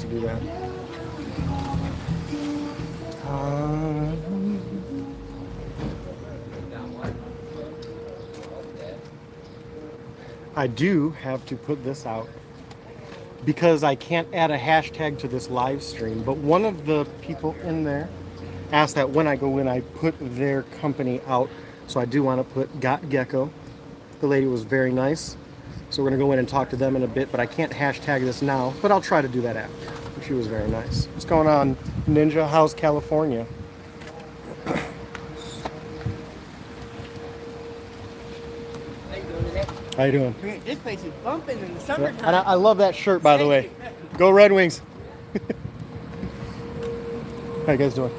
to do that. I do have to put this out because I can't add a hashtag to this live stream, but one of the people in there asked that when I go in, I put their company out. So I do want to put Got Gecko. The lady was very nice. So we're going to go in and talk to them in a bit, but I can't hashtag this now, but I'll try to do that after. She was very nice. What's going on, Ninja? How's California? How you doing? This place is bumping in the summertime. And I love that shirt, by the way. Go Red Wings. How you guys doing?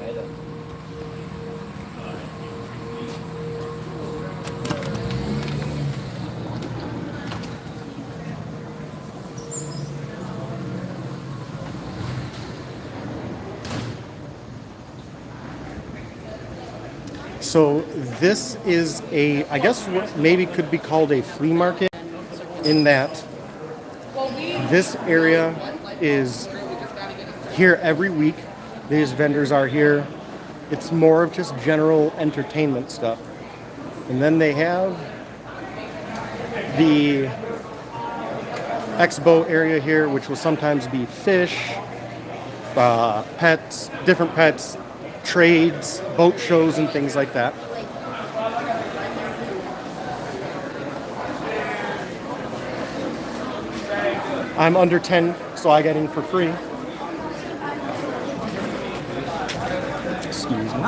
So this is a, I guess what maybe could be called a flea market, in that this area is here every week. These vendors are here. It's more of just general entertainment stuff. And then they have the Expo area here, which will sometimes be fish, pets, different pets, trades, boat shows, and things like that. I'm under 10, so I get in for free. Excuse me.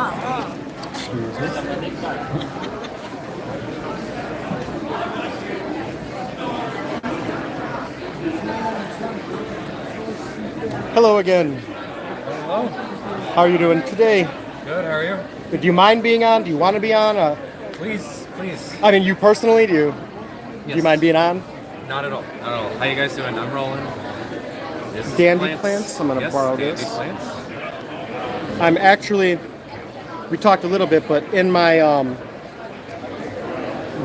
Excuse me. Hello again. Hello. How are you doing today? Good, how are you? Do you mind being on? Do you want to be on? Please, please. I mean, you personally, do Yes. you mind being on? Not at all, not at all. How you guys doing? I'm rolling. This is Dandy plants. I'm going to yes, borrow dandy this. Plants. I'm actually, we talked a little bit, but in my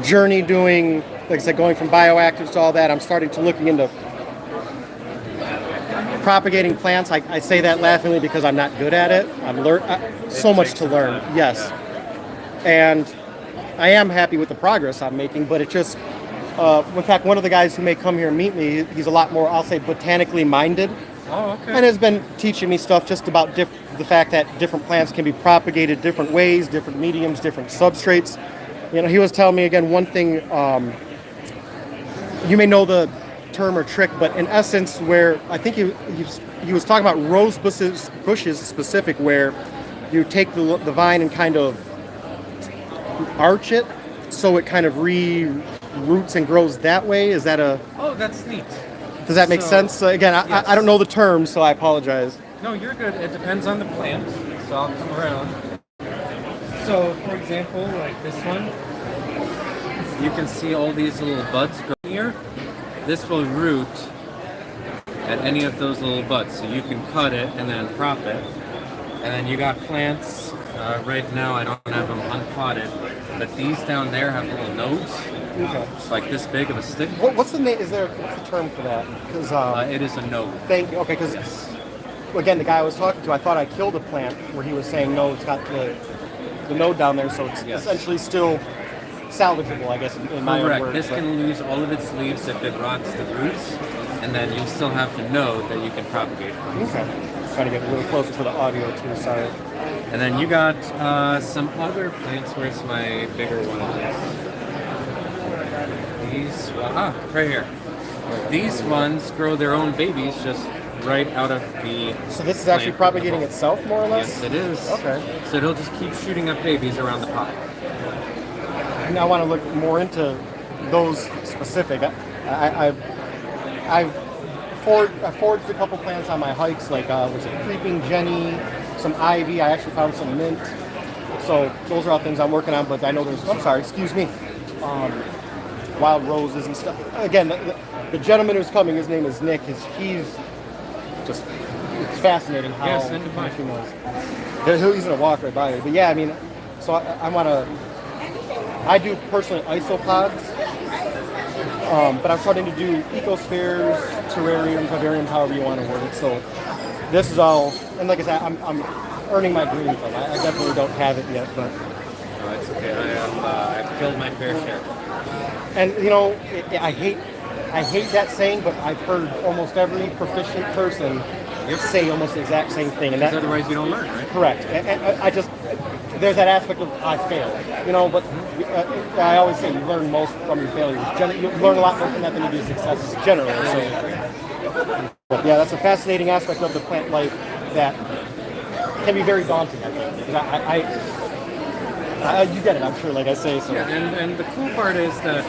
journey doing, like I said, going from bioactives to all that, I'm starting to looking into propagating plants. I say that laughingly because I'm not good at it. I've learned so much to learn. Yes. And I am happy with the progress I'm making, but it just, in fact, one of the guys who may come here and meet me, he's a lot more, I'll say, botanically minded. Oh, okay. And has been teaching me stuff just about the fact that different plants can be propagated different ways, different mediums, different substrates. You know, he was telling me again one thing. You may know the term or trick, but in essence, where I think he was talking about rose bushes specific, where you take the vine and kind of arch it, so it kind of roots and grows that way. Is that a? Oh, that's neat. Does that make sense? Again, yes. I don't know the term, so I apologize. No, you're good. It depends on the plant, so I'll come around. So, for example, like this one, you can see all these little buds growing here. This will root at any of those little buds, so you can cut it and then prop it. And then you got plants. Right now, I don't have them unpotted, but these down there have little nodes. Okay. It's like this big of a stick. What's the name? What's the term for that? Because It is a node. thank you. Okay, because again, the guy I was talking to, I thought I killed a plant where he was saying no, it's got the node down there, so it's Yes. essentially still salvageable, I guess, in my own Correct. words. This but- can lose all of its leaves if it rots the roots, and then you still have the node that you can propagate from. Okay. Trying to get a little closer to the audio too. Sorry. And then you got some other plants. Where's my bigger one of these? Right here. These ones grow their own babies just right out of the. So this is actually plant propagating of the itself, more or less. Yes, it is. Okay. So it'll just keep shooting up babies around the pot. And I want to look more into those specific. I've foraged a couple plants on my hikes, like was it creeping Jenny, some ivy. I actually found some mint. So those are all things I'm working on. But I know there's. I'm sorry. Excuse me. Wild roses and stuff. Again, the gentleman who's coming, his name is Nick. He's just. It's fascinating how send him by. much he knows. He's gonna walk right by you. But yeah, I mean, so I want to. I do personally isopods, but I'm starting to do ecospheres, terrariums, vivariums, however you want to word it. So this is all, and like I said, I'm earning my green thumb. I definitely don't have it yet, but. No, it's okay. I've killed my fair share. And you know, I hate that saying, but I've heard almost every proficient person say almost the exact same thing, and Because that otherwise you don't learn, right? correct. And I just there's that aspect of I failed, you know. But I always say you learn most from your failures. You learn a lot more from that than you do successes generally. So, but yeah, that's a fascinating aspect of the plant life that can be very daunting. I think because you get it, I'm sure. Like I say, so Yeah, and the cool part is that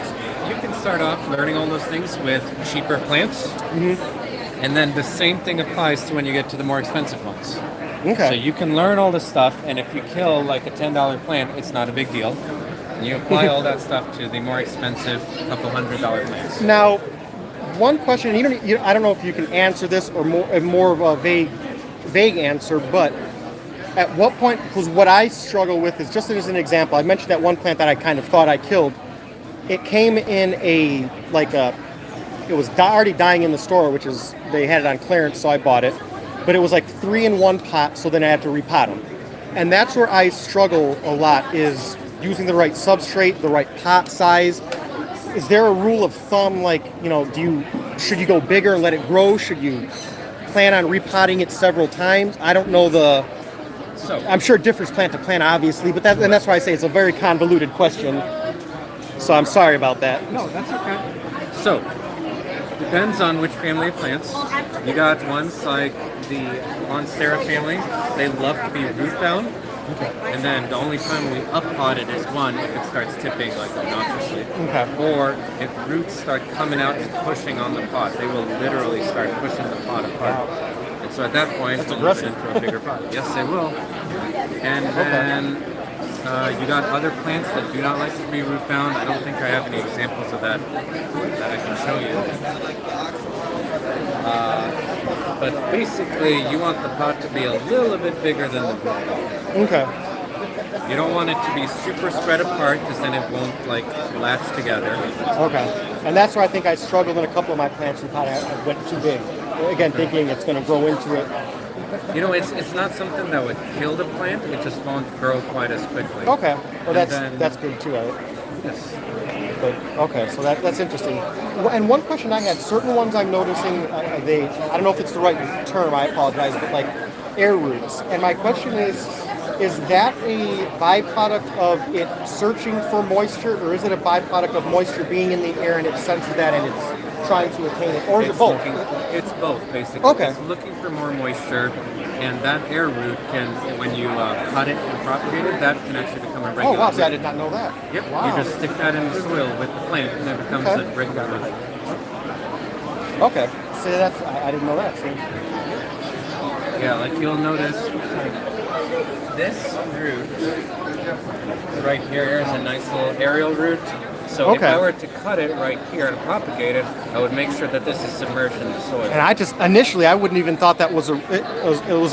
you can start off learning all those things with cheaper plants, and then the same thing applies to when you get to the more expensive ones. okay. So you can learn all this stuff, and if you kill like a $10 plant, it's not a big deal. And you apply all that stuff to the more expensive couple $100 plants. Now, one question, I don't know if you can answer this or more of a vague answer, but at what point, because what I struggle with is, just as an example, I mentioned that one plant that I kind of thought I killed. It came in it was already dying in the store, which is, they had it on clearance, so I bought it. But it was like 3 in 1 pot, so then I had to repot them. And that's where I struggle a lot, is using the right substrate, the right pot size. Is there a rule of thumb, like, you know, should you go bigger and let it grow? Should you plan on repotting it several times? I don't know So I'm sure it differs plant to plant, obviously, but that's why I say it's a very convoluted question. So I'm sorry about that. no, that's okay. So depends on which family of plants. You got ones like the Monstera family. They love to be root bound. And then the only time we up-pot it is one, if it starts tipping like obnoxiously. Okay. Or if roots start coming out and pushing on the pot, they will literally start pushing the pot apart. And so at that point, That's we'll move it aggressive. into a bigger pot. Yes, they will. And then you got other plants that do not like to be root bound. I don't think I have any examples of that I can show you. But basically, you want the pot to be a little bit bigger than the blade. Okay. You don't want it to be super spread apart because then it won't like latch together. Okay. And that's where I think I struggled in a couple of my plants and I went too big. Again, thinking it's going to grow into it. You know, it's not something that would kill the plant. It just won't grow quite as quickly. Okay. Well, And that's good too. Yes. But okay, so that's interesting. And one question I had: certain ones I'm noticing, I don't know if it's the right term. I apologize, but like air roots. And my question is that a byproduct of it searching for moisture, or is it a byproduct of moisture being in the air and it senses that and it's trying to attain it, or is it both? It's both, basically. Okay. It's looking for more moisture, and that air root can, when you cut it and propagate it, that can actually become a regular Oh wow! See, I root. did not know that. Yep. Wow. You just stick that in the soil with the plant, and it becomes Okay. a regular root. Okay. See, I didn't know that. See? Yeah, like you'll notice, this root right here is a nice little aerial root. So if Okay. I were to cut it right here and propagate it, I would make sure that this is submerged in the soil. And I just initially I wouldn't even thought that it was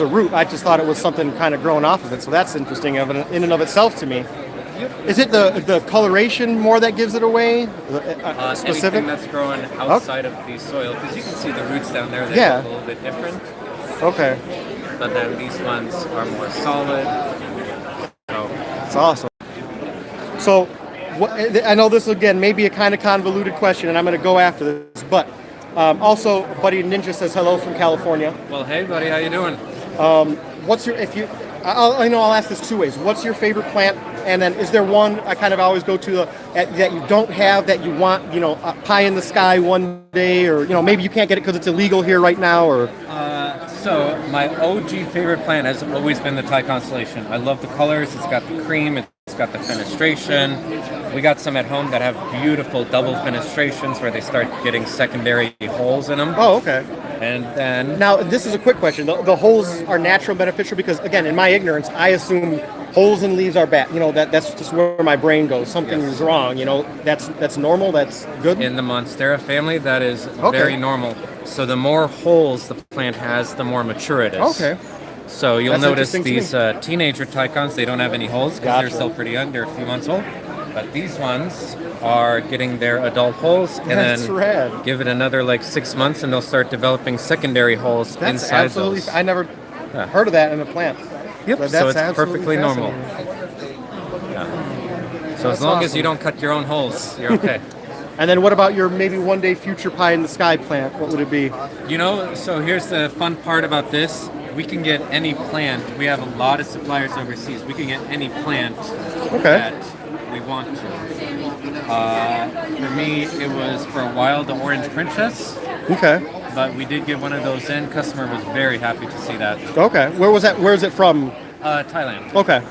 a root. I just thought it was something kind of growing off of it. So that's interesting in and of itself to me. Yep. Is it the coloration more that gives it away? Specific? Anything that's growing outside of the soil, because you can see the roots down there, they Yeah. look a little bit different. Okay, But then these ones are more solid. So that's awesome. So I know this again may be a kind of convoluted question, and I'm going to go after this. But also, Buddy Ninja says hello from California. well, hey buddy, how you doing? What's your I'll ask this two ways. What's your favorite plant? And then is there one I kind of always go to that you don't have that you want, pie in the sky one day, or maybe you can't get it because it's illegal here right now, or So my OG favorite plant has always been the Thai constellation. I love the colors. It's got the cream. It's got the fenestration. We got some at home that have beautiful double fenestrations where they start getting secondary holes in them. oh, okay. And then Now this is a quick question. The holes are natural, beneficial because again, in my ignorance, I assume holes in leaves are bad. That's just where my brain goes. Something Yes. is wrong. That's normal. That's good. in the Monstera family, that is Okay. very normal. So the more holes the plant has, the more mature it is. Okay. So you'll That's notice interesting to these teenager Tycons, they don't have any holes because Gotcha. they're still pretty young. They're a few months old. But these ones are getting their adult holes and That's then rad. give it another like 6 months and they'll start developing secondary holes That's inside absolutely. those. I never Yeah. heard of that in a plant. Yep, But so that's it's absolutely perfectly normal. fascinating. Yeah. So as That's long as awesome. you don't cut your own holes, you're okay. And then what about your maybe one day future pie in the sky plant? What would it be? You know, so here's the fun part about this. We can get any plant. We have a lot of suppliers overseas. We can get any plant that we want to. For me, it was for a while the Orange Princess, Okay. but we did get one of those in. Customer was very happy to see that. Okay. Where was that? Where is it from? Thailand. Okay.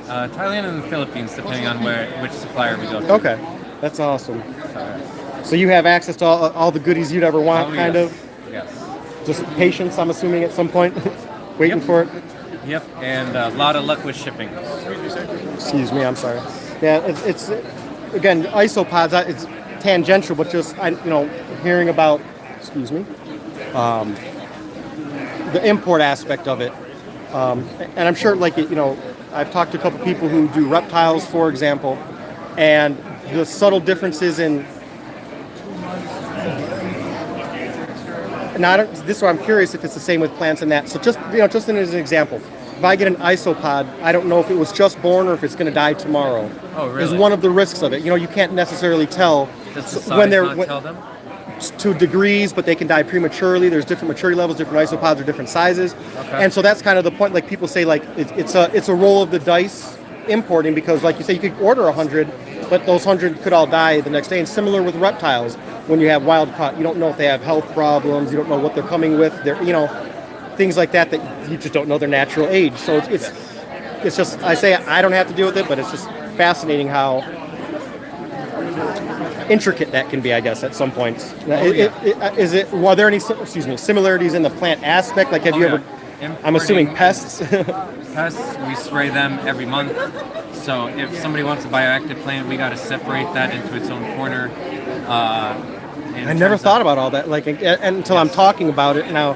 Thailand and the Philippines, depending on which supplier we go to. Okay. That's awesome. So you have access to all the goodies you'd ever want, Oh, kind yes. of. Yes. Just patience, I'm assuming, at some point. Waiting Yep. for it. Yep, and a lot of luck with shipping. Excuse me, I'm sorry. Yeah, it's again, isopods, it's tangential, but just, hearing about, excuse me, the import aspect of it. And I'm sure, I've talked to a couple people who do reptiles, for example, and the subtle differences in. Now, this is where I'm curious if it's the same with plants and that. So just as an example, if I get an isopod, I don't know if it was just born or if it's going to die tomorrow. Oh, really? Is one of the risks of it. You can't necessarily tell Does the size when they're not tell them? to degrees, but they can die prematurely. There's different maturity levels, different isopods are different sizes, Okay. and so that's kind of the point. Like people say, like it's a roll of the dice importing because, like you say, you could order 100, but those 100 could all die the next day. And similar with reptiles, when you have wild caught, you don't know if they have health problems. You don't know what they're coming with. They're things like that you just don't know their natural age. So it's just I say I don't have to deal with it, but it's just fascinating how intricate that can be, I guess, at some points. Were there any similarities in the plant aspect? Like, have you ever? I'm assuming pests. Pests, we spray them every month. So if somebody wants a bioactive plant, we got to separate that into its own corner. I never thought about all that, until I'm talking about it now.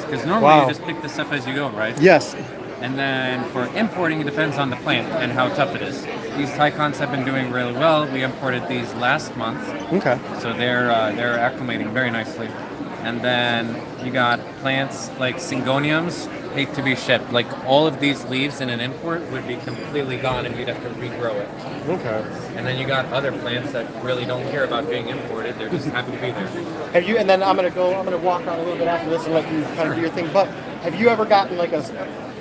Because normally you just pick this up as you go, right? Yes. And then for importing, it depends on the plant and how tough it is. These Tycons have been doing really well. We imported these last month. Okay. So they're acclimating very nicely. And then you got plants like Syngoniums, hate to be shipped. Like all of these leaves in an import would be completely gone and you'd have to regrow it. Okay. And then you got other plants that really don't care about being imported. They're just happy to be there. Have you? And then I'm gonna walk on a little bit after this and let you kind of do your thing. But have you ever gotten like a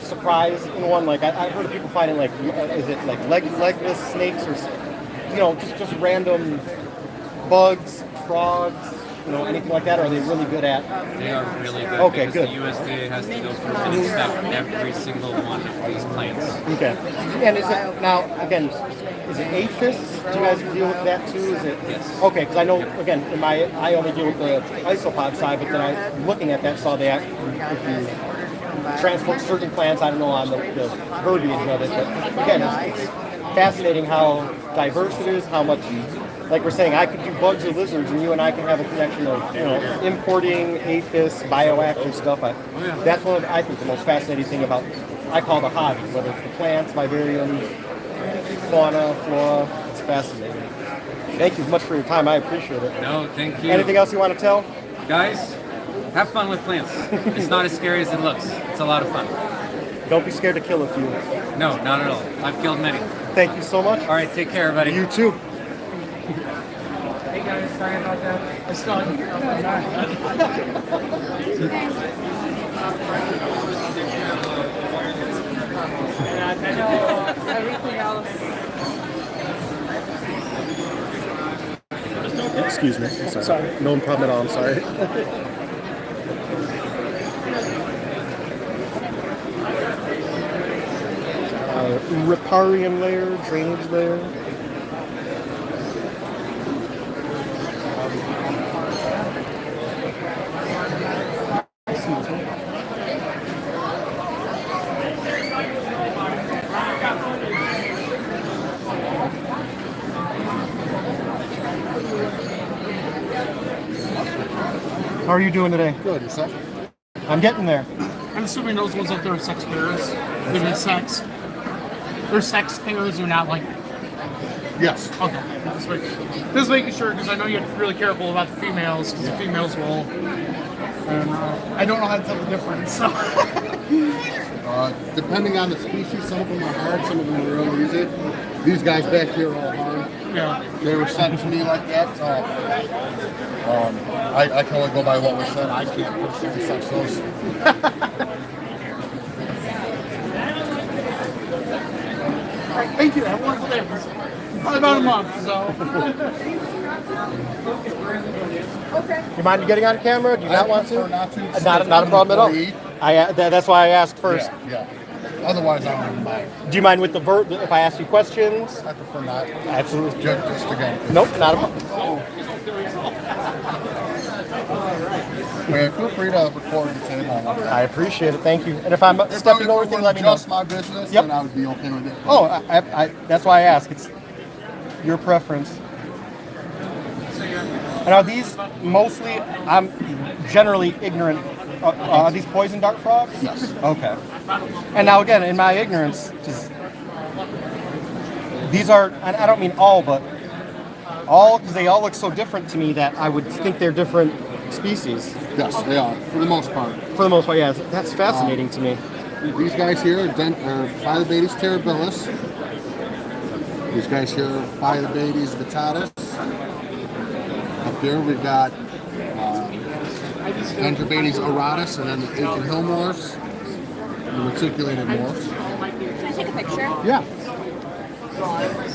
surprise in one? Like I've heard of people finding like, is it like legless snakes or just random bugs, frogs, anything like that? Or are they really good at? They are really good. Okay, because good. The USDA has to go through and inspect every single one of these plants. Okay. And is it now again? Is it aphis? Do you guys deal with that too? Is it? Yes. Okay, because I know again, I only deal with the isopod side, but then I looking at that saw that if you transport certain plants, I don't know on the verbiage of it, but again, it's fascinating how diverse it is, how much. Like we're saying, I could do bugs or lizards, and you and I can have a connection of importing aphis, bioactive stuff. That's one of I think the most fascinating thing about I call the hobby, whether it's the plants, vivariums, fauna, flora. It's fascinating. Thank you much for your time. I appreciate it. No, thank you. Anything else you want to tell? Guys, have fun with plants. It's not as scary as it looks. It's a lot of fun. Don't be scared to kill a few. No, not at all. I've killed many. Thank you so much. All right, take care, everybody. You too. Hey guys, sorry about that. I saw you. Everything else. Excuse me. I'm sorry. No problem at all. I'm sorry. Riparian layer, drainage layer. How are you doing today? Good, yourself? I'm getting there. I'm assuming those ones up there are sex pairs. They're sex. They're sex pairs, they're not like Yes. Okay. Just making sure, because I know you're really careful about the females, because the females will. And I don't know how to tell the difference. So. Depending on the species, some of them are hard, some of them are real easy. These guys back here are all hard. Yeah. They were sent to me like that, so I can only go by what was said. I can't personally sex those. Alright, thank you. Have a wonderful day. Probably about a month, so. You mind getting on camera? Do you not want prefer to? not to. Not a problem at all. That's why I asked first. Yeah. Otherwise, I wouldn't mind. Do you mind with the verb if I ask you questions? I prefer not. Absolutely. Just again. Nope, not a problem. Man, feel free to record and say it. I appreciate it. Thank you. And if I'm stepping over anything, let me know. Just my business, Yep. then I would be okay with it. Oh, that's why I ask. It's your preference. And are these mostly? I'm generally ignorant. Are these poison dart frogs? Yes. Okay. And now again, in my ignorance, just these are. And I don't mean all, but all, because they all look so different to me that I would think they're different species. Yes, they are, for the most part. For the most part, yeah. That's fascinating to me. These guys here are Phyllobates terribilis. These guys here are Phyllobates vittatus. Up here we've got Dendrobates auratus, and then the Aiken hill morphs, the reticulated morphs. Can I take a picture? Yeah.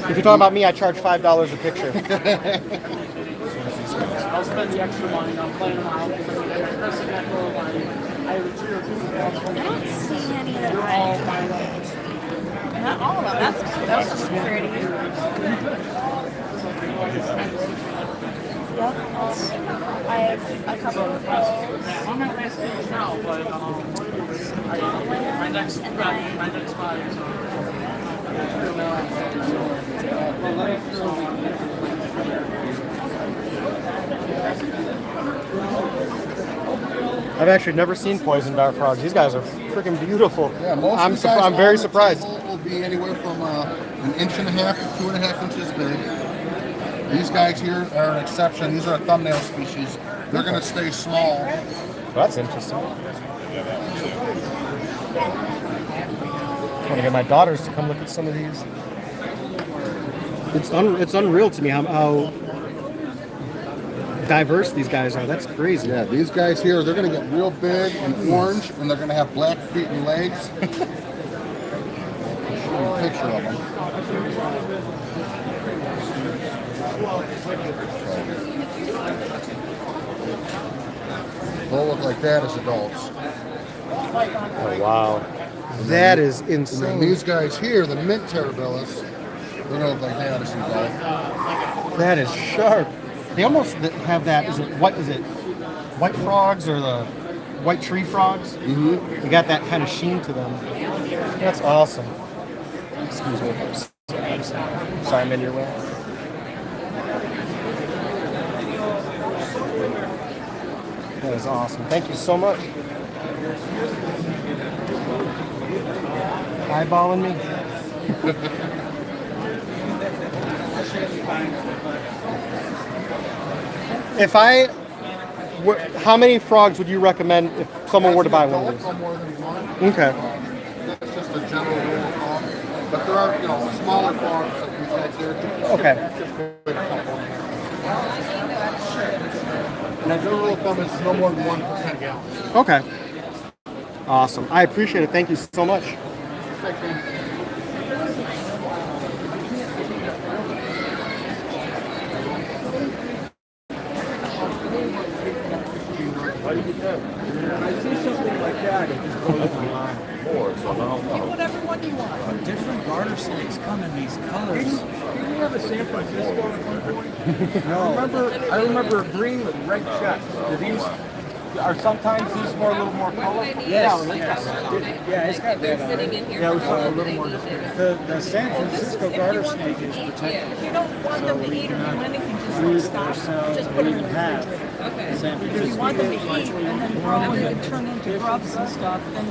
If you're talking about me, I charge $5 a picture. I'll spend the extra money on playing them out. I don't see any that I. Not all of them. That looks pretty. Yep. I have a couple of those. I'm not last page now, but my next spot is. I've actually never seen poison dart frogs. These guys are freaking beautiful. Yeah, most of the I'm very surprised. Will be anywhere from an inch and a half to 2.5 inches big. These guys here are an exception. These are a thumbnail species. They're going to stay small. Well, that's interesting. I want to get my daughters to come look at some of these. It's unreal to me how diverse these guys are. That's crazy. Yeah, these guys here, they're going to get real big and orange, and they're going to have black feet and legs. Show you a picture of them. They'll look like that as adults. Oh, wow. That is And then insane. these guys here, the mint terribilis, they're going to look like that as an adult. That is sharp. They almost have that. Is it white frogs or the white tree frogs? Mm-hmm. They got that kind of sheen to them. That's awesome. Excuse me. Sorry, I'm in your way. That is awesome. Thank you so much. Eyeballing me. How many frogs would you recommend if someone were to buy one of these? No more than one. Okay. That's just a general rule of thumb. But there are, smaller frogs like these guys here. Okay. And a general rule of thumb is no more than 1% gallon. Okay. Awesome. I appreciate it. Thank you so much. I see something like that, it just blows my mind. Whatever one you want. Different garter snakes come in these colors. Did you have a San Francisco at one point? No. I remember green with red checks. Are sometimes these a little more colorful? Yes, yes. Yeah, it's got that on it. Yeah, we saw a little more distinct. The San Francisco garter snake is protected. If you don't want them to eat or you want anything, Breed just or stop. sell Just or put them even in. have. Okay. San If you Francisco. want them to eat and then grow and turn into grubs and stuff, then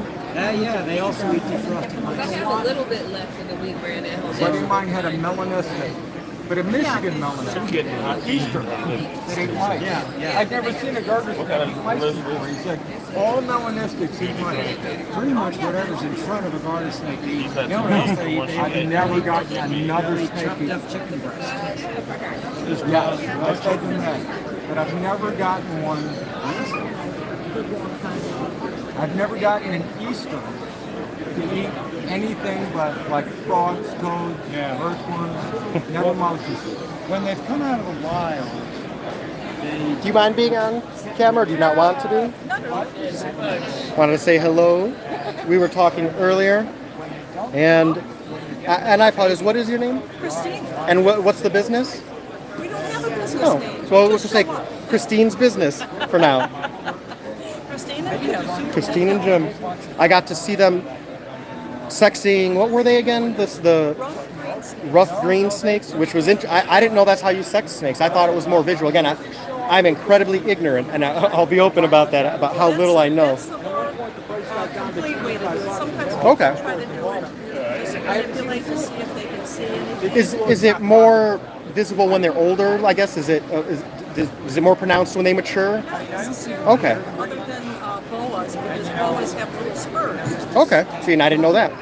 Yeah, they also eat defrosted I mice. have a little bit left in the wheat bran at home. Buddy of mine had a melanistic But a Michigan melon, Easter, it ain't white. I've never seen a garter snake eat mice before. He said, all melanistics eat mice. Pretty much whatever's in front of a garter snake eats. You know what else they eat? I've never gotten another snake eat chicken breast. Yeah, let's take them that. But I've never gotten one. I've never gotten an Eastern to eat anything but like frogs, toads, earthworms, never monkeys. When they've come out of the wild, Do you mind being on camera or do you not want to be? Wanted to say hello. We were talking earlier, and I apologize. What is your name? Christine, And what's the business? we don't have a business Oh, name. so we'll just say Christine's business for now. Christine and Jim. Christine and Jim. I got to see them sexing. What were they again? The rough green snakes, which was I didn't know that's how you sex snakes. I thought it was more visual. Again, I'm incredibly ignorant, and I'll be open about that, about how little I know. That's the more complete way to do it. Sometimes people Okay. try to do it, just manipulate to see if they can see anything. Is it more visible when they're older? I guess is it more pronounced when they mature? Okay. Other than boas, because boas have little spurs. Okay. See, and I didn't know that.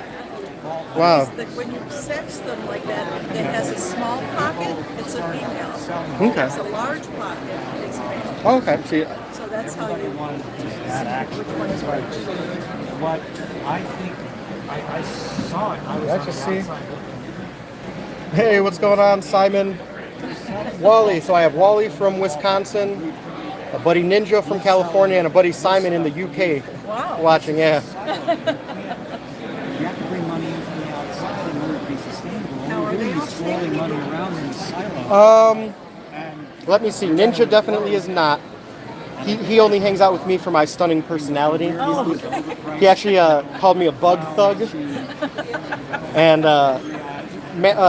Wow. That when you sex them like that, that has a small pocket, it's a female. Okay. It has a large pocket, it's a male. Okay. See, So that's how you that which one is which. what I think I saw it. I was I on just the see. outside. hey, what's going on, Simon? Wally. So I have Wally from Wisconsin, a buddy Ninja from California, and a buddy Simon in the UK. Wow. Watching. Yeah. You have to bring money in from the outside in order to be sustainable. Now, All are you're they doing all is swirling snake money around in the silo. And Let me see. Ninja definitely is not. He only hangs out with me for my stunning personality. He actually called me a bug thug. And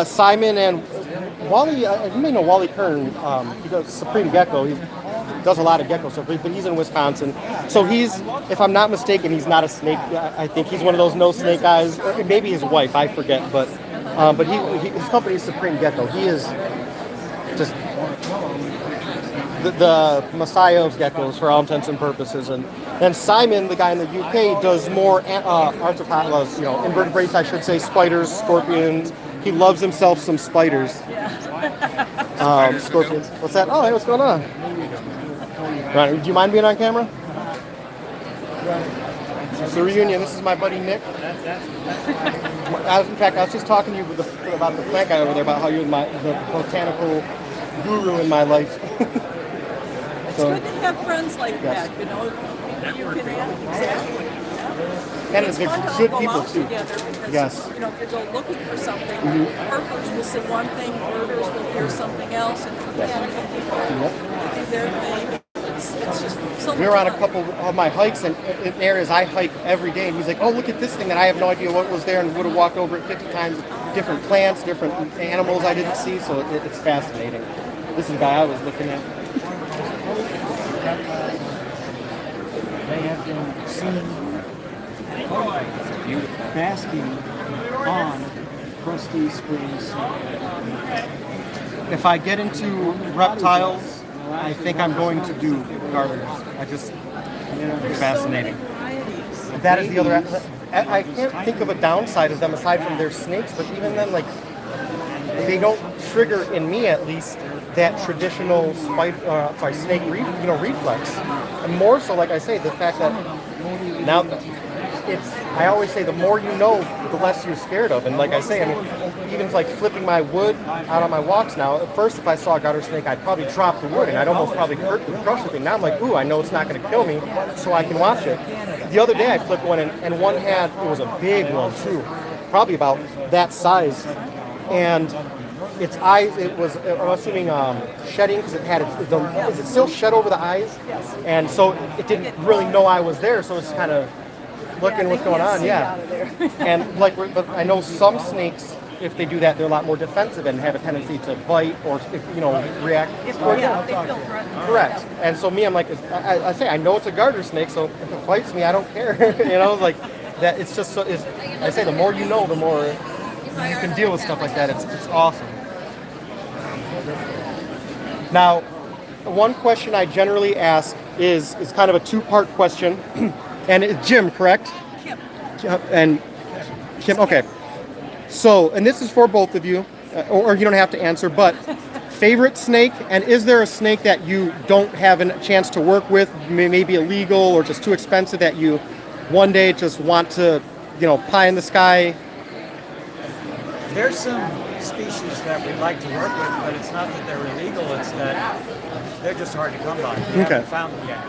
Simon and Wally, you may know Wally Kern. He does Supreme Gecko. He does a lot of gecko stuff, but he's in Wisconsin. So he's, if I'm not mistaken, he's not a snake. I think he's one of those no snake guys. Or maybe his wife, I forget. But his company is Supreme Gecko. He is just the messiah of geckos for all intents and purposes. And then Simon, the guy in the UK, does more arthropods, invertebrates, I should say, spiders, scorpions. He loves himself some spiders. Scorpions. What's that? Oh, hey, what's going on? Right, do you mind being on camera? It's a reunion. This is my buddy Nick. In fact, I was just talking to you about the plant guy over there, about how you're the botanical guru in my life. It's good to have friends like Yes. that, you know. You can exactly. And It's they're fun to all good go people out too. together because Yes. you know if you go looking for something, herpers will see one thing, birders will hear something else, and botanical people do their thing. It's just so We were on a much couple of my hikes, and in areas I hike every day, and he's like, oh, look at this thing that I have no idea what was there, and would have walked over it 50 times. Different plants, different animals I didn't see, so it's fascinating. This is the guy I was looking at. they have been seen basking on crusty springs. If I get into reptiles, I think I'm going to do garters. It's fascinating. That is the other. I can't think of a downside of them aside from their snakes, but even then, like, they don't trigger in me at least that traditional snake reflex. And more so, like I say, the fact that now I always say the more you know, the less you're scared of. And like I say, I mean, even like flipping my wood out on my walks now, at first if I saw a garter snake, I'd probably drop the wood and I'd almost probably crush the thing. Now I'm like, ooh, I know it's not going to kill me, so I can watch it. The other day I flipped one and one it was a big one too, probably about that size. And its eyes, it was, I'm assuming, shedding, because it had, is it still shed over the eyes? Yes. And so it didn't really know I was there, so it's kind of looking what's going on, yeah. And but I know some snakes, if they do that, they're a lot more defensive and have a tendency to bite or, react. They feel threatened. Correct. And so me, I'm like, I say, I know it's a garter snake, so if it bites me, I don't care. Like that. It's just so. I say, the more you know, the more you can deal with stuff like that. It's awesome. Now, one question I generally ask is kind of a two-part question, and it's Jim, correct? Kim. And Kim, okay. So, and this is for both of you, or you don't have to answer, but favorite snake, and is there a snake that you don't have a chance to work with, maybe illegal or just too expensive that you one day just want to, pie in the sky? There's some species that we'd like to work with, but it's not that they're illegal, it's that they're just hard to come by. We haven't found them yet.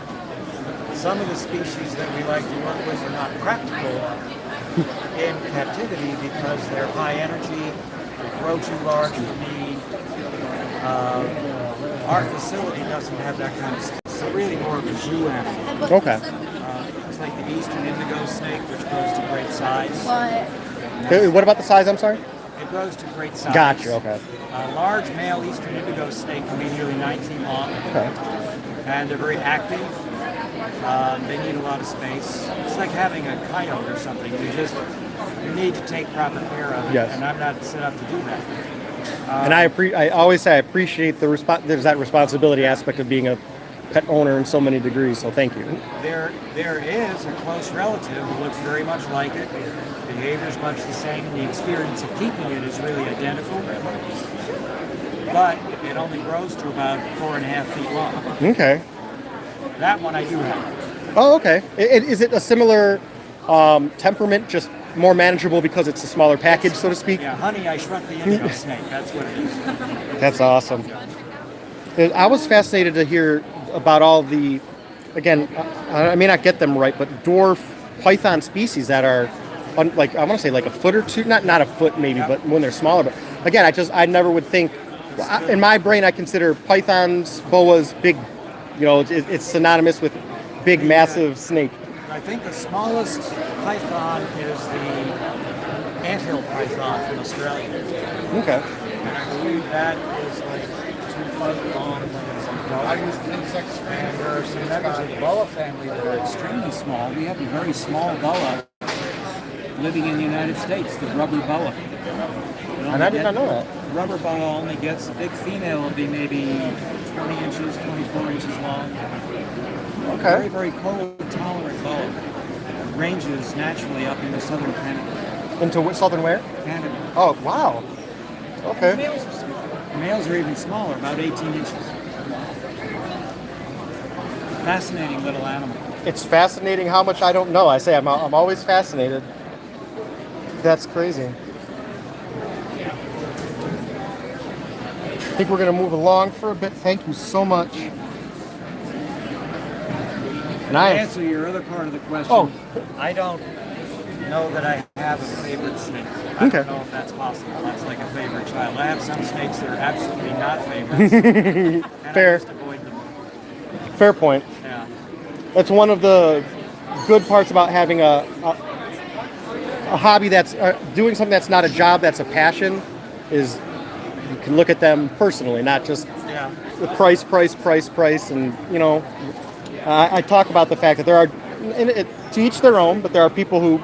Some of the species that we like to work with are not practical in captivity because they're high energy, they grow too large for me. Our facility doesn't have that kind of space. So really more of a zoo animal. Okay. It's like the eastern indigo snake, which grows to great size. What about the size, I'm sorry? It grows to great size. Gotcha, okay. A large male eastern indigo snake can be nearly 9 feet long. Okay. And they're very active. They need a lot of space. It's like having a coyote or something. You need to take proper care of it. Yes. And I'm not set up to do that. And I always say I appreciate there's that responsibility aspect of being a pet owner in so many degrees, so thank you. There is a close relative who looks very much like it. Behavior is much the same, and the experience of keeping it is really identical. But it only grows to about 4.5 feet long. Okay. That one I do have. Oh, okay. Is it a similar temperament, just more manageable because it's a smaller package, so to speak? Yeah, Honey, I Shrunk the Indigo Snake. That's what it is. That's awesome. I was fascinated to hear about all the, again, I may not get them right, but dwarf python species that are, like, I want to say like a foot or two, not a foot maybe, but when they're smaller. But again, I never would think, in my brain, I consider pythons, boas, big, it's synonymous with big, massive snake. I think the smallest python is the anthill python from Australia. Okay. And I believe that is like 2 feet long. And there are some members of the boa family that are extremely small. We have a very small boa living in the United States, the rubber boa. And I did not know that. Rubber boa only gets, a big female will be maybe 20 inches, 24 inches long. Okay. Very, very cold tolerant boa. Ranges naturally up into southern Canada. Into southern where? Canada. Oh, wow. Okay. Males are small. Males are even smaller, about 18 inches. Fascinating little animal. It's fascinating how much I don't know. I say I'm always fascinated. That's crazy. I think we're going to move along for a bit. Thank you so much. And To answer your other part of the question, I don't know that I have a favorite snake. I don't know if that's possible. That's like a favorite child. I have some snakes that are absolutely not favorites. And Fair. I just avoid them. Fair point. Yeah. That's one of the good parts about having a hobby that's doing something that's not a job, that's a passion, is you can look at them personally, not just the price, and I talk about the fact that there are, to each their own, but there are people who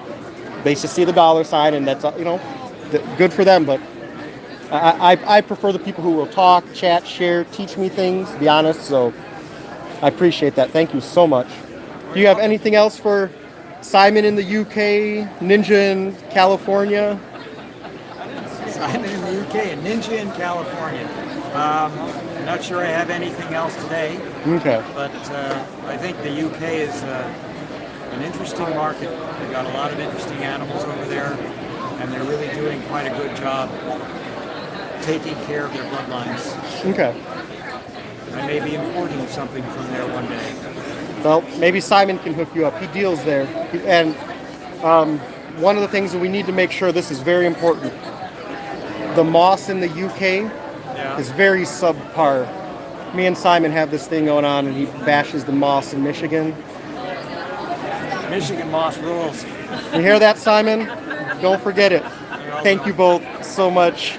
they just see the dollar sign and that's good for them. But I prefer the people who will talk, chat, share, teach me things, be honest. So I appreciate that. Thank you so much. Do you have anything else for Simon in the UK, Ninja in California? Simon in the UK and Ninja in California. I'm not sure I have anything else today. Okay. But I think the UK is an interesting market. They've got a lot of interesting animals over there, and they're really doing quite a good job taking care of their bloodlines. Okay. I may be importing something from there one day. Well, maybe Simon can hook you up. He deals there. And one of the things that we need to make sure, this is very important, the moss in the UK is very subpar. Me and Simon have this thing going on, and he bashes the moss in Michigan. Michigan moss rules. You hear that, Simon? Don't forget it. Thank you both so much.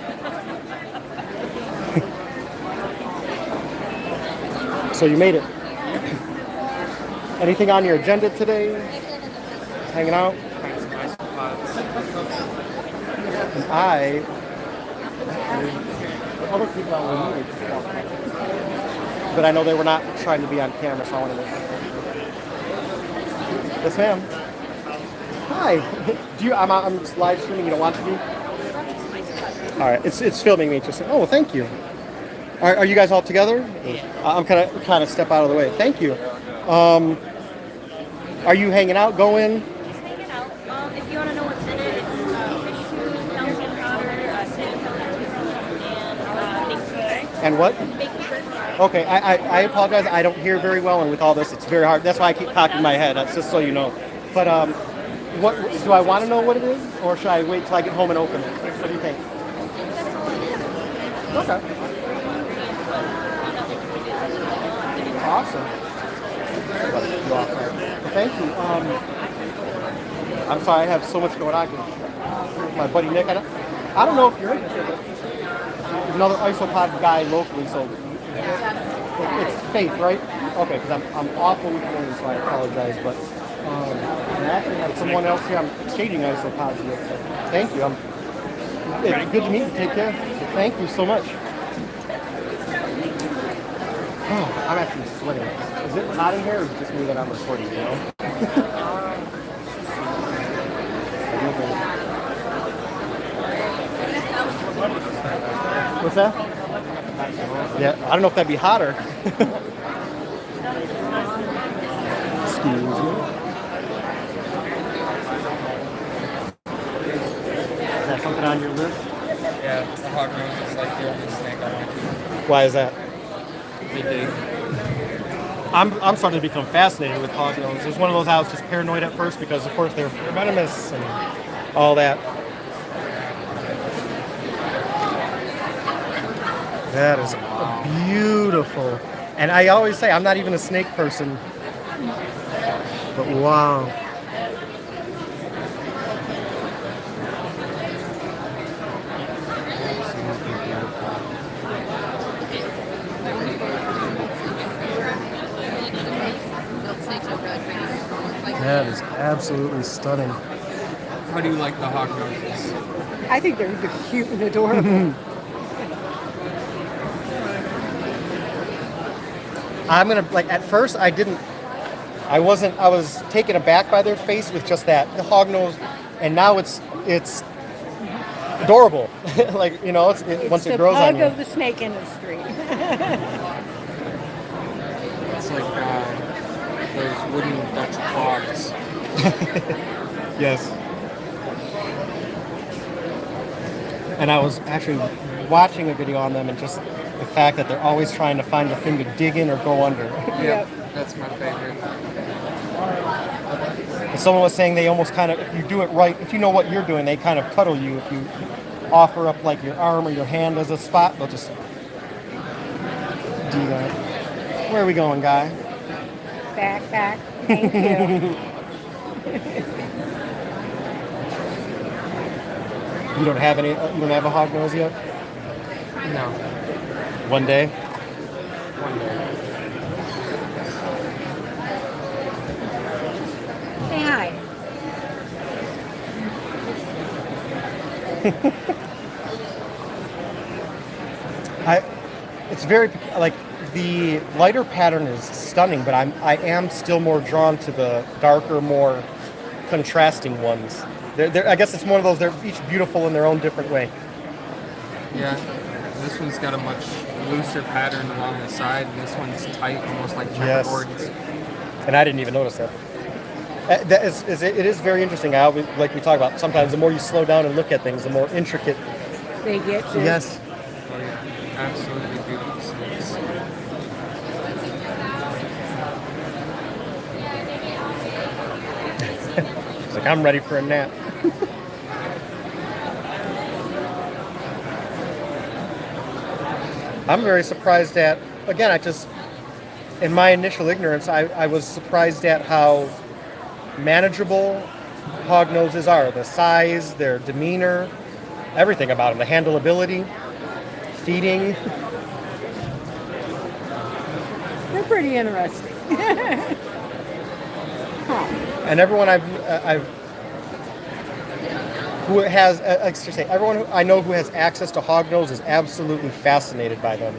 So you made it. Anything on your agenda today? Hanging out? And other people that were new. But I know they were not trying to be on camera, so I wanted to. Yes, ma'am. Hi. Do you? I'm just live streaming. You don't want to be? All right. It's filming me. Just. Oh, thank you. Are you guys all together? Yeah. I'm kind of step out of the way. Thank you. Are you hanging out? Going? Just hanging out. If you want to know what's in it, it's fish food, calcium powder, cinnamon and baking soda. And what? Baking soda. Okay, I apologize. I don't hear very well, and with all this, it's very hard. That's why I keep cocking my head. That's just so you know. But what do I want to know what it is, or should I wait till I get home and open it? What do you think? That's all it is. Okay. Awesome. Well, thank you. I'm sorry, I have so much going on. My buddy Nick, I don't know if you're interested, but there's another isopod guy locally, so it's Faith, right? Okay, because I'm awful with names, so I apologize. But I actually have someone else here I'm exchanging isopods with. So thank you. It's good to meet you. Take care. Thank you so much. Oh, I'm actually sweating. Is it hot in here, or is it just me that I'm recording, you know? What's that? Yeah, I don't know if that'd be hotter. Excuse me. Is that something on your list? Yeah, the hog nose is like the only snake I want. Why is that? They dig. I'm starting to become fascinated with hognose. It's one of those I was just paranoid at first because, of course, they're venomous and all that. That is beautiful. And I always say I'm not even a snake person, but wow. That is absolutely stunning. How do you like the hog noses? I think they're cute and adorable. I'm gonna at first I was taken aback by their face with just that the hog nose, and now it's adorable. Like once it grows on you. It's the bug of the snake industry. It's like those wooden Dutch clogs. Yes. And I was actually watching a video on them, and just the fact that they're always trying to find a thing to dig in or go under. Yep, that's my favorite. And someone was saying they almost kind of, if you do it right, if you know what you're doing, they kind of cuddle you. If you offer up like your arm or your hand as a spot, they'll just do that. Where are we going, guy? Back. Thank you. You don't have any. You don't have a hog nose yet. No. One day. One day. Say hi. It's very like the lighter pattern is stunning, but I am still more drawn to the darker, more contrasting ones. I guess it's one of those. They're each beautiful in their own different way. Yeah, this one's got a much looser pattern along the side, and this one's tight, almost like checkerboards. Yes. And I didn't even notice that. It is very interesting. I always, like we talk about, sometimes the more you slow down and look at things, the more intricate They get to. Yes. Oh, yeah. Absolutely beautiful snakes. It's like, I'm ready for a nap. I'm very surprised at, again, in my initial ignorance, I was surprised at how manageable hog noses are. The size, their demeanor, everything about them. The handleability, feeding. They're pretty interesting. And everyone who has, I should say, everyone who I know who has access to hognose is absolutely fascinated by them.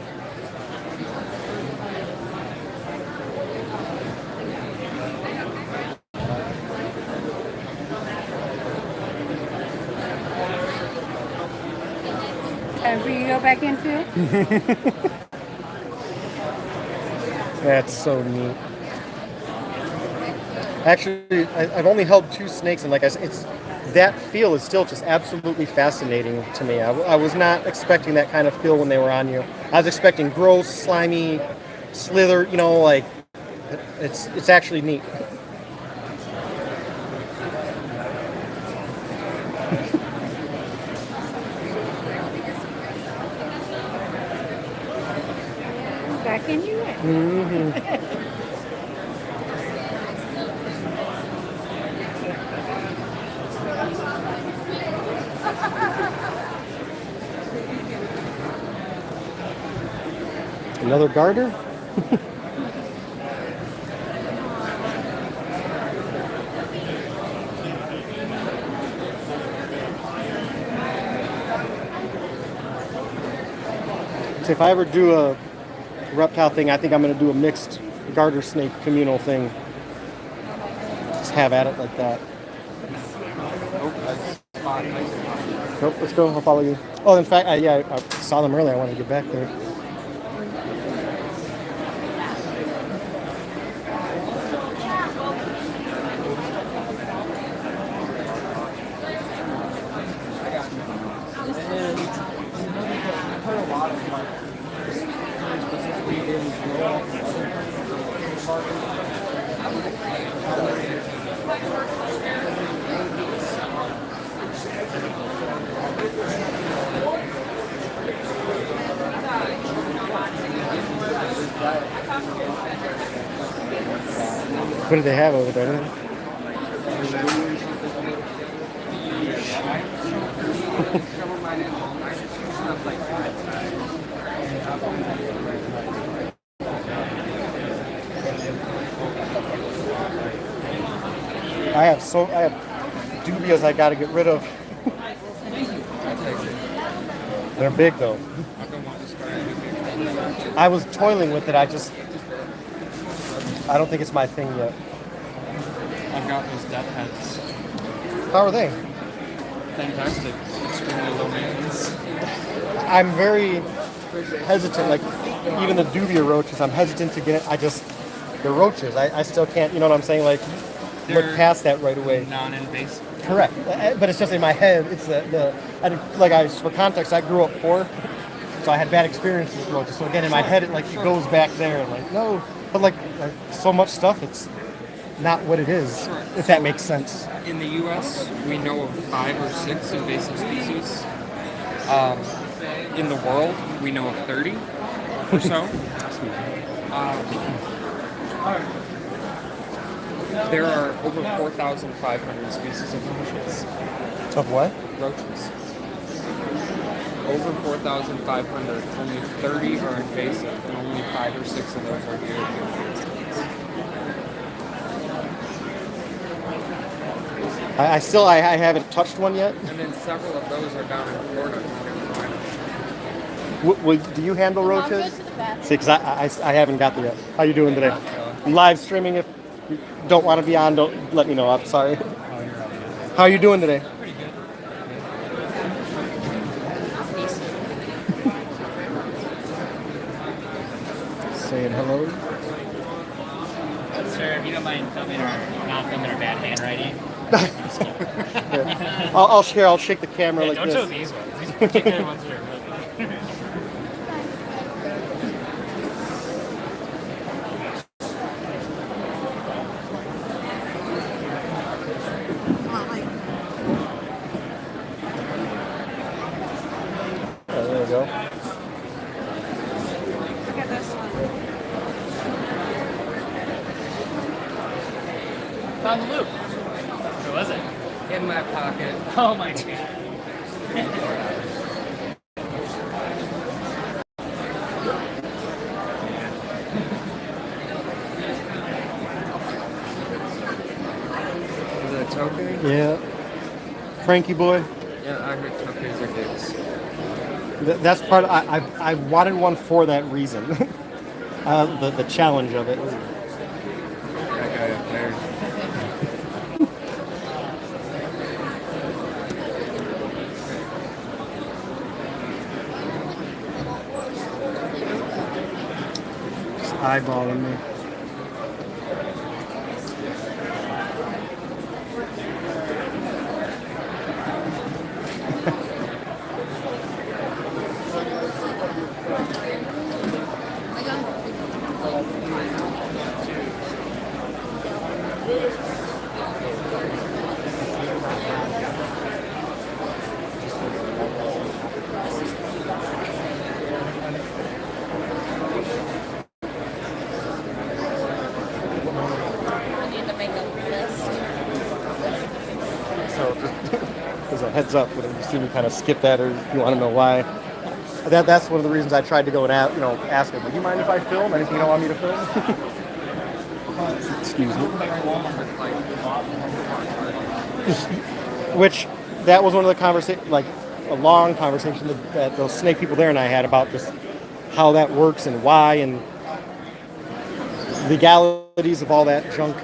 Time for you to go back into it? That's so neat. Actually, I've only held 2 snakes, and like I said, it's that feel is still just absolutely fascinating to me. I was not expecting that kind of feel when they were on you. I was expecting gross, slimy, slither. You know, like it's actually neat. Back into it. Another garter? So if I ever do a reptile thing, I think I'm going to do a mixed garter snake communal thing. Just have at it like that. Nope, let's go. I'll follow you. Oh, in fact, I saw them earlier. I want to get back there. What do they have over there? I have dubias I got to get rid of. They're big though. I was toiling with it. I don't think it's my thing yet. I've got those death heads. How are they? Fantastic. Extremely low maintenance. I'm very hesitant. Like even the dubia roaches, I'm hesitant to get it. They're roaches. I still can't. You know what I'm saying? Like look past that right away. Non-invasive. Correct. But it's just in my head. It's for context, I grew up poor, so I had bad experiences with roaches. So again, in my head, it goes back there. Like no, but like so much stuff, it's not what it is. If that makes sense. In the U.S., we know of 5 or 6 invasive species. In the world, we know of 30 or so. There are over 4,500 species of roaches. Of what? Roaches. Over 4,500. Only 30 are invasive, and only 5 or 6 of those are European. I haven't touched one yet. And then several of those are down in Florida. Do you handle roaches? See, because I haven't got there yet. How you doing today? I'm live streaming. If you don't want to be on, don't let me know. I'm sorry. How are you doing today? Pretty good. Saying hello. Sir, if you don't mind filming or not filming our bad handwriting. Yeah. I'll shake the camera like don't this. Don't show these ones. These particular ones are really Oh, there we go. Look at this one. Found the loop. Where was it? In my pocket. Oh my god. Is it a token? Yeah. Frankie boy. Yeah, I heard tuckers are dicks. That's part. I wanted one for that reason. The challenge of it. That guy up there. Just eyeballing me. I need to make a list. So as a heads up, when you see me kind of skip that, or if you want to know why, that's one of the reasons I tried to go and ask him. Would you mind if I film? Anything you don't want me to film? Excuse me. Which that was one of the like a long conversation that those snake people there and I had about just how that works and why and legalities of all that junk,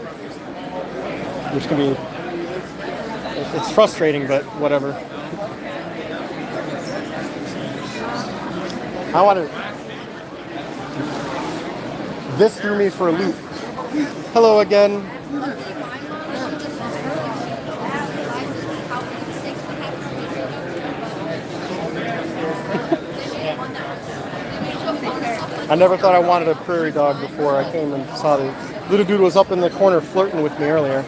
which can be it's frustrating, but whatever. I want to. This threw me for a loop. Hello again. I never thought I wanted a prairie dog before I came and saw the little dude was up in the corner flirting with me earlier.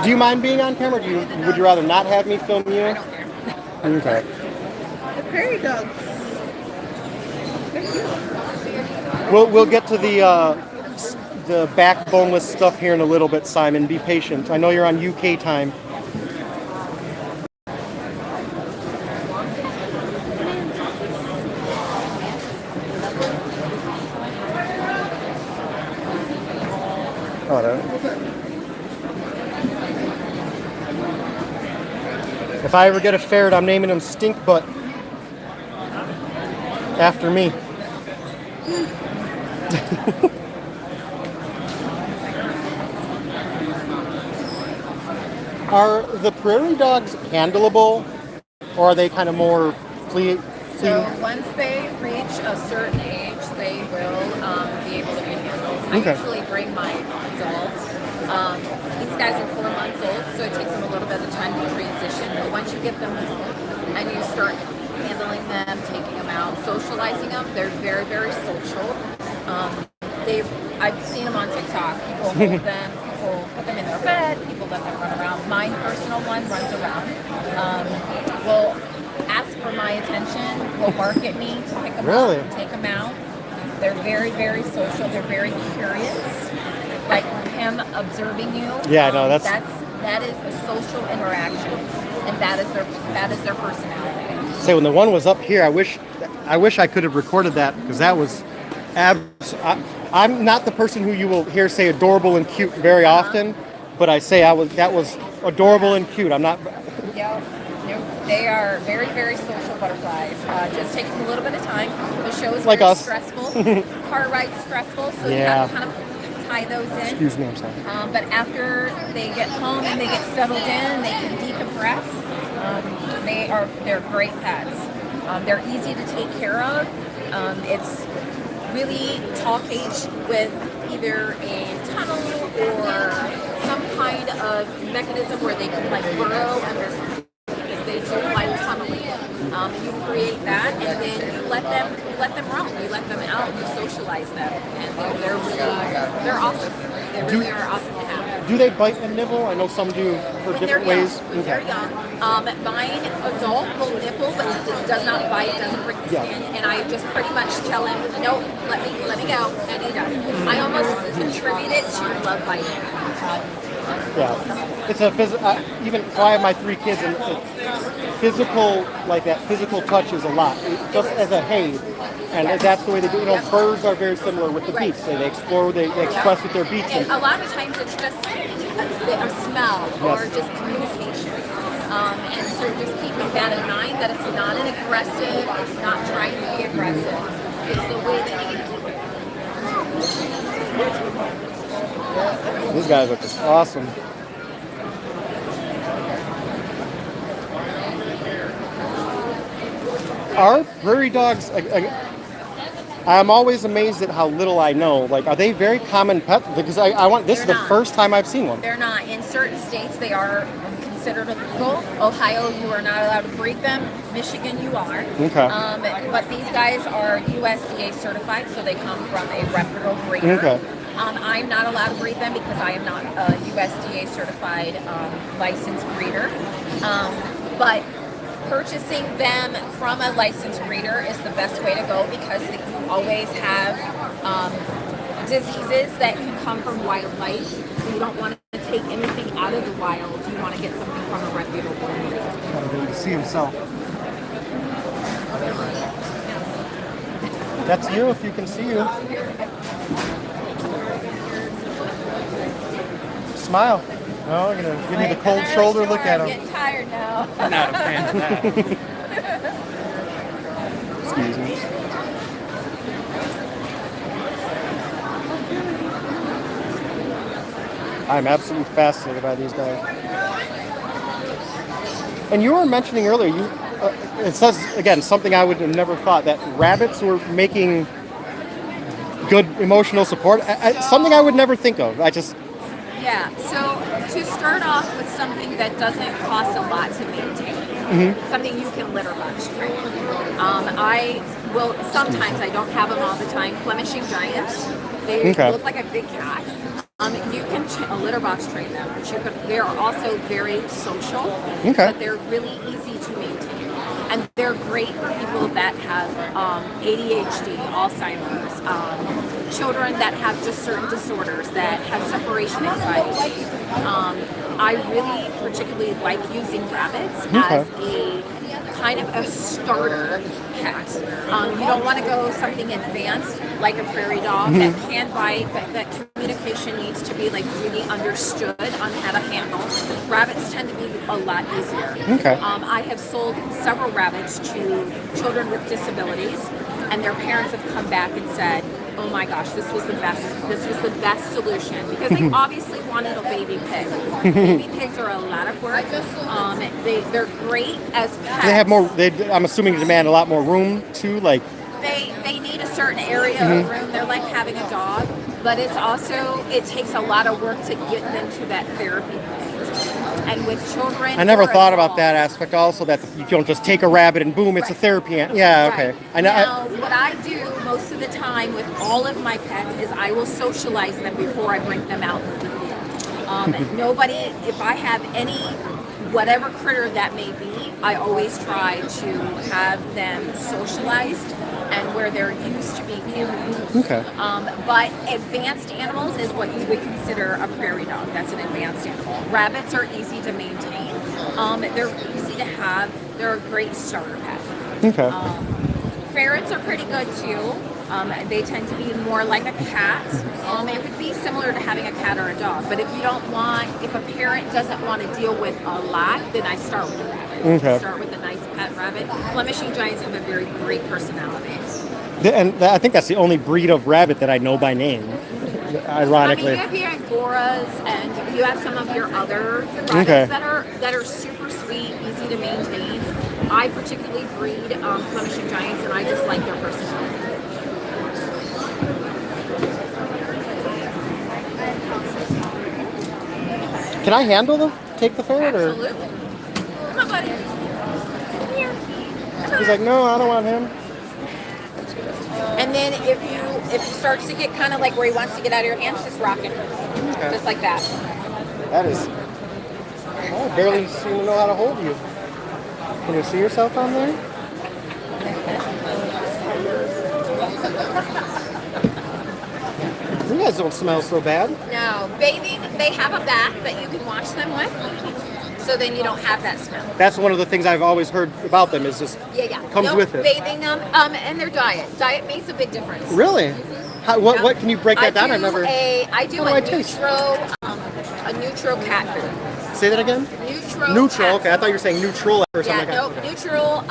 Do you mind being on camera? Would you rather not have me film you? I don't care. Okay. The prairie dog. We'll get to the backboneless stuff here in a little bit, Simon. Be patient. I know you're on UK time. Hold on. If I ever get a ferret, I'm naming him Stink Butt. After me. Are the prairie dogs handleable, or are they kind of more flea? So once they reach a certain age, they will be able to be handled. Okay. I usually bring my adults. These guys are 4 months old, so it takes them a little bit of time to transition. But once you get them home and you start handling them, taking them out, socializing them, they're very, very social. I've seen them on TikTok. People hold them, people put them in their bed, people let them run around. My personal one runs around. Will ask for my attention, will bark at me to pick them up and take them out. They're very, very social. They're very curious. Like him observing you. Yeah, no, that is a social interaction, and that is their personality. So when the one was up here, I wish I could have recorded that because that was I'm not the person who you will hear say adorable and cute very often, but I say that was adorable and cute. I'm not. Yeah, they are very, very social butterflies. Just takes them a little bit of time. The show is like very us. Stressful. Car ride's stressful, so you yeah. have to kind of tie those in. Excuse me, I'm sorry. But after they get home and they get settled in, they can decompress. They're great pets. They're easy to take care of. It's really talk age with either a tunnel or some kind of mechanism where they can like burrow under something because they do like tunneling. You create that and then you let them roam. You let them out. You socialize them, and they're awesome. They really are awesome to have. Do they bite and nibble? I know some do for different ways. When they're young. Mine adult will nibble, but it does not bite, doesn't break the skin, and I just pretty much tell him, no, let me go, and he does. I almost contribute it to love biting. Yeah, it's a even so I have my 3 kids, and it's physical, like that physical touch is a lot. Just as a hey, And Yes. that's the way they do. Yep. Furs are very similar with the Right. beats. They explore, they express with their beats. And a lot of times it's just a smell or Yes. just communication. And so just keeping that in mind that it's not an aggressive, it's not trying to be aggressive. It's the way that you These guys look awesome. Are prairie dogs? I'm always amazed at how little I know. Like, are they very common pet? Because I want. This is the They're not. first time I've seen one. They're not. In certain states, they are considered illegal. Ohio, you are not allowed to breed them. Michigan, you are. Okay. But these guys are USDA certified, so they come from a reputable breeder. Okay. I'm not allowed to breed them because I am not a USDA certified licensed breeder. But purchasing them from a licensed breeder is the best way to go because you always have diseases that can come from wildlife. So you don't want to take anything out of the wild. You want to get something from a reputable breeder. Gotta be able to see himself. That's you if you can see you. Smile. No, I'm gonna give you the cold shoulder look at I'm him. getting tired now. I'm not a fan of that. Excuse me. I'm absolutely fascinated by these guys. And you were mentioning earlier, it says, again, something I would have never thought, that rabbits were making good emotional support. Something I would never think of. Yeah, so to start off with something that doesn't cost a lot to maintain, something you can litter box train. Sometimes I don't have them all the time, Flemishing Giants. They look like a big cat. You can litter box train them, but they are also very social, but they're really easy to maintain. And they're great for people that have ADHD, Alzheimer's, children that have just certain disorders, that have separation anxiety. I really particularly like using rabbits as a kind of a starter pet. You don't want to go something advanced like a prairie dog that can bite, but that communication needs to be like really understood on how to handle. Rabbits tend to be a lot easier. I have sold several rabbits to children with disabilities, and their parents have come back and said, oh my gosh, this was the best solution, because they obviously wanted a baby pig. Baby pigs are a lot of work. They're great as pets. They have more, I'm assuming, demand a lot more room too, like. They need a certain area of room. They're like having a dog, but it takes a lot of work to get them to that therapy point. And with children, I never thought about that aspect also, that you don't just take a rabbit and boom, it's a therapy. Yeah, okay. Now, what I do most of the time with all of my pets is I will socialize them before I bring them out into the field. If I have any, whatever critter that may be, I always try to have them socialized and where they're used to being handled. But advanced animals is what you would consider a prairie dog. That's an advanced animal. Rabbits are easy to maintain. They're easy to have. They're a great starter pet. Ferrets are pretty good too. They tend to be more like a cat. It would be similar to having a cat or a dog. But if a parent doesn't want to deal with a lot, then I start with a rabbit. Start with a nice pet rabbit. Flemishing Giants have a very great personality. And I think that's the only breed of rabbit that I know by name, ironically. I mean, you have your Angoras, and you have some of your other rabbits that are super sweet, easy to maintain. I particularly breed Flemishing Giants, and I just like their personality. Can I handle them? Take the ferret? Absolutely. Come on, buddy. Come here. He's like, no, I don't want him. And then if he starts to get kind of like where he wants to get out of your hands, just rock him. Just like that. That is. I barely seem to know how to hold you. Can you see yourself on there? You guys don't smell so bad. No, bathing, they have a bath that you can wash them with. So then you don't have that smell. That's one of the things I've always heard about them is just Yeah. comes Nope, with it. Bathing them, and their diet. Diet makes a big difference. Really? What can you break that down? I've never. I do What do a I taste? neutral cat food. Say that again. Neutral. Okay, I thought you were saying neutral or something Yeah, like that. no, neutral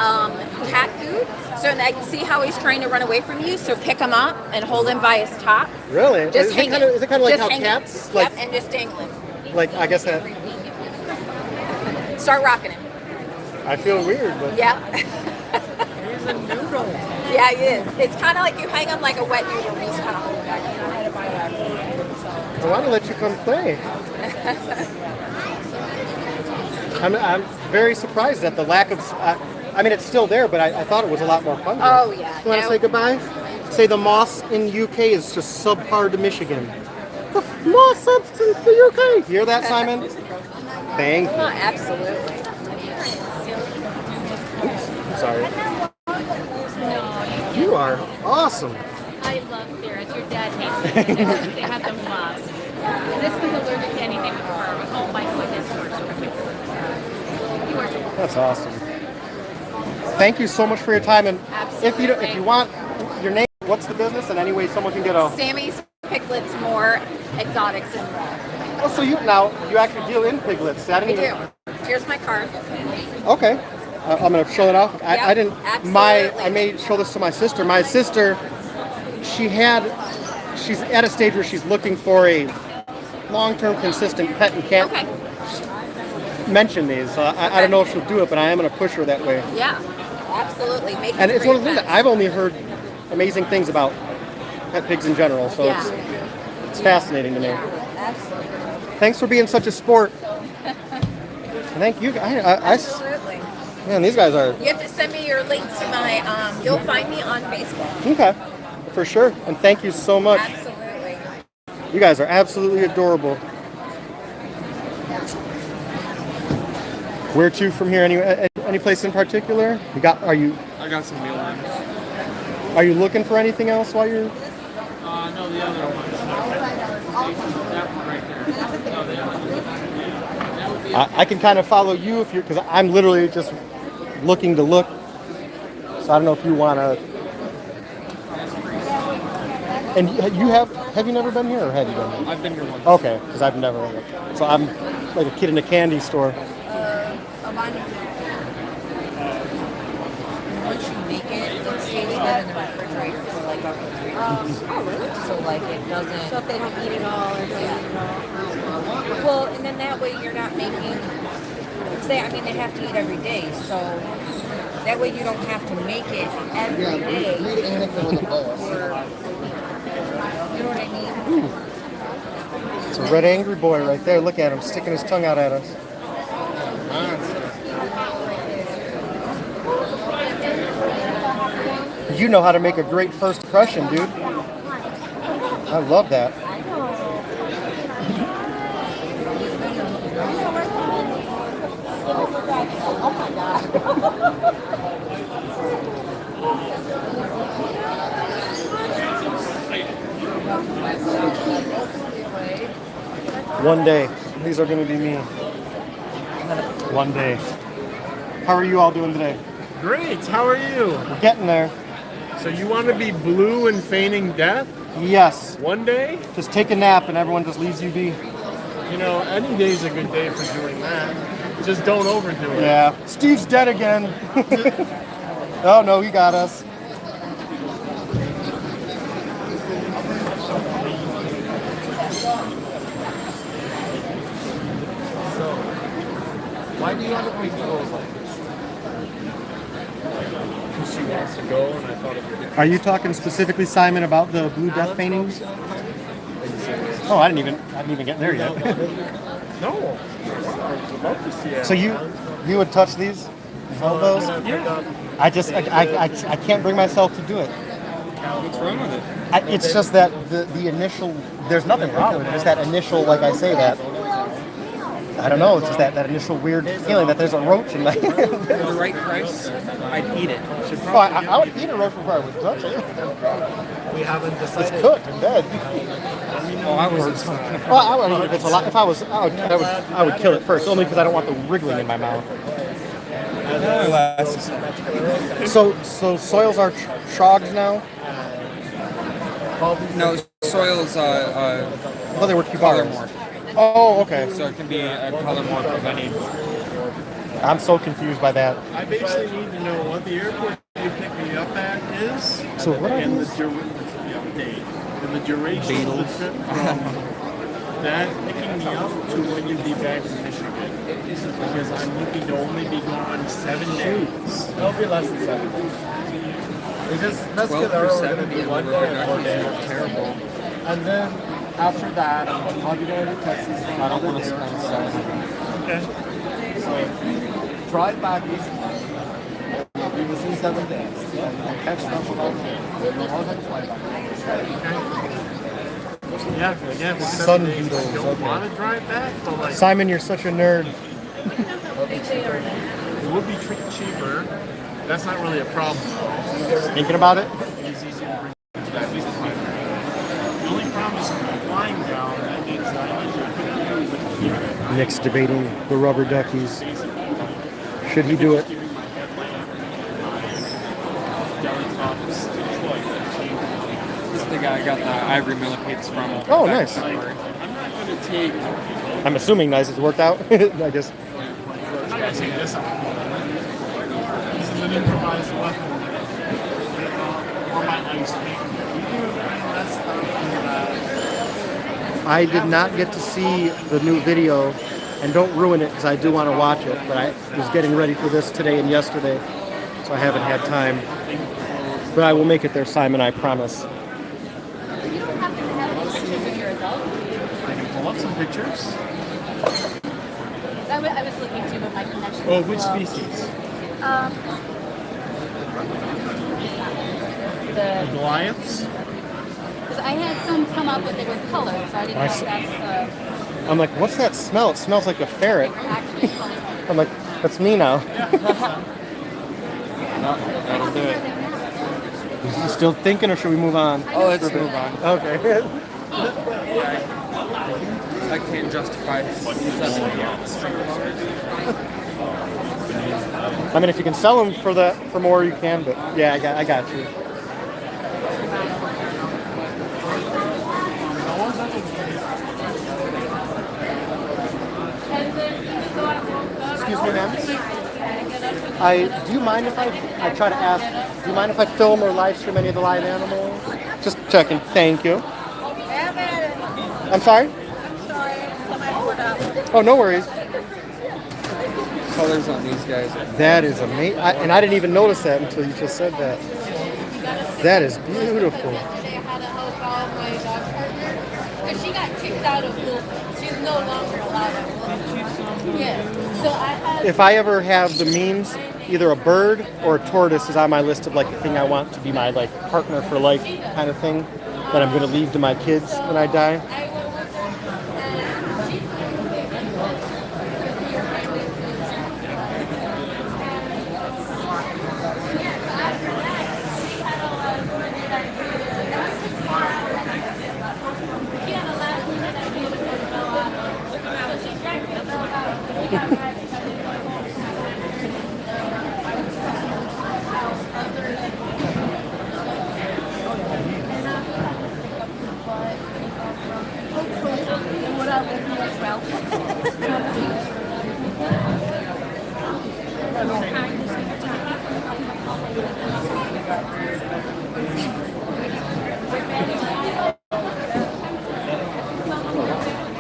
cat food. So I can see how he's trying to run away from you. So pick him up and hold him by his top. Really? Just is hang it kind of like Just how hang cats it. like Yep, and just dangle him. like I guess that Start rocking him. I feel weird, but Yep. He's a noodle. Yeah, he is. It's kind of like you hang him like a wet noodle. You just kind of hold him back. I want to let you come play. I'm very surprised at the lack of. I mean, it's still there, but I thought it was a lot more fun. Oh, yeah. You want to say goodbye? Say the moss in UK is just subpar to Michigan. The moss substance to UK. You hear that, Simon? Thank you. Oh, absolutely. I'm sorry. You are awesome. I love ferrets. Your dad hates them. They have them lost. This one's allergic to anything with fur. Oh my goodness, That's awesome. Thank you so much for your time. And if you want your name, what's the business? And any way someone can get a. Sammy's Piglets More Exotics and More. Oh, so you actually deal in piglets. I didn't even. do. Here's my card. Okay. I'm gonna show it off. I didn't. absolutely. I may show this to my sister. My sister, she's at a stage where she's looking for a long-term, consistent pet and can't mention these. So I don't know if she'll do it, but I am gonna push her that way. Yeah, absolutely. Make And it it's one of the things that I've only heard amazing things about pet pigs in general. So it's fascinating to me. Absolutely. Thanks for being such a sport. Thank you. Absolutely. Man, these guys are. You have to send me your link to my. You'll find me on Facebook. Okay, for sure. And thank you so much. Absolutely. You guys are absolutely adorable. Where to from here? Any place in particular? I got some meal items. Are you looking for anything else while you're? No, the other one. That one right there. No, the other one. I can kind of follow you if you're, because I'm literally just looking to look. So I don't know if you want to. And you have you never been here or have you been here? I've been here once. Okay, because I've never. So I'm like a kid in a candy store. Once you make it, it stays good in the refrigerator for like up to 3 weeks. Oh, really? So like it doesn't. So if they don't eat it all, or they eat it all. Well, and then that way you're not making. They have to eat every day, so that way you don't have to make it every day. You know what I mean? It's a red angry boy right there. Look at him sticking his tongue out at us. You know how to make a great first impression, dude. I love that. One day, these are going to be me. One day. How are you all doing today? Great. How are you? We're getting there. So you want to be blue and feigning death? Yes. One day? Just take a nap and everyone just leaves you be. You know, any day's a good day for doing that. Just don't overdo it. Yeah. Steve's dead again. Oh no, he got us. Why do you want to make clothes like this? Because she wants to go, and I thought it would be. Are you talking specifically, Simon, about the blue death paintings? Oh, I didn't even get there yet. No. I'd love to see it. So you would touch these? Hold those? Yeah. I can't bring myself to do it. What's wrong with it? It's just that the initial. There's nothing wrong with it. It's that initial, like I say that. I don't know. It's just that initial weird feeling that there's a roach in my hand. For the right price, I'd eat it. Oh, I would eat a roach before I would touch it. We haven't decided. It's cooked and dead. Oh, I wasn't talking about. Well, I mean, if it's a lot, if I was, I would kill it first, only because I don't want the wriggling in my mouth. So soils are trogs now. No, soils Oh, they were color cubars. morph. Oh, okay. So it can be a color morph of any. I'm so confused by that. I basically need to know what the airport you pick me up at is. So what are and these? the date and the duration of the trip from that picking me up to when you'd be back in Michigan. Because I'm looking to only be gone 7 days. It'll be less than 7 days. We just let's 12 get for there. We're 7 gonna be in one the day rubber or 4 duckies days. are terrible. And then after that, I'll be going to Texas for I don't another want to day or spend so. 7. Okay. So drive back east. We'll be within 7 days. And we'll catch them along the way. Or then fly back. Yeah, again, for Sun 7 days, I beetles, don't okay. want to drive back, but like, Simon, you're such a nerd. it would be cheaper. That's not really a problem though. Thinking about it? It's easy to bring back easy to find. The only problem is if I'm flying down, that means that I need to put Nick's debating the rubber duckies. Should he do it? This is the guy I got the ivory millipedes from. Oh, nice. I'm not going to take. I'm assuming nice. It's worked out. I guess. I'm not going to take this out. This is an improvised weapon. Or my ice pick. You do that stuff in I did not get to see the new video, and don't ruin it because I do want to watch it. But I was getting ready for this today and yesterday, so I haven't had time. But I will make it there, Simon. I promise. I can pull up some pictures. I was looking too, but my connection. Oh, was which slow. species? The Goliaths? because I had some come up, but they were colored, so I didn't know if that's the I'm like, what's that smell? It smells like a ferret. actually color. I'm like, that's me now. That'll do it. You still thinking, or should we move on? Oh, let's move on. Okay. I can't justify 7 I mean, if you can sell them for more, you can. But yeah, I got you. Excuse me, ma'am. Do you mind if I try to ask? Do you mind if I film or live stream any of the live animals? Just checking. Thank you. I'm sorry. Oh, no worries. colors on these guys. That is amazing, and I didn't even notice that until you just said that. That is beautiful. Because she got kicked out of Wolf. She's no longer allowed at Wolf. Yeah. So I had. If I ever have the means, either a bird or a tortoise is on my list of like the thing I want to be my like partner for life kind of thing that I'm going to leave to my kids when I die.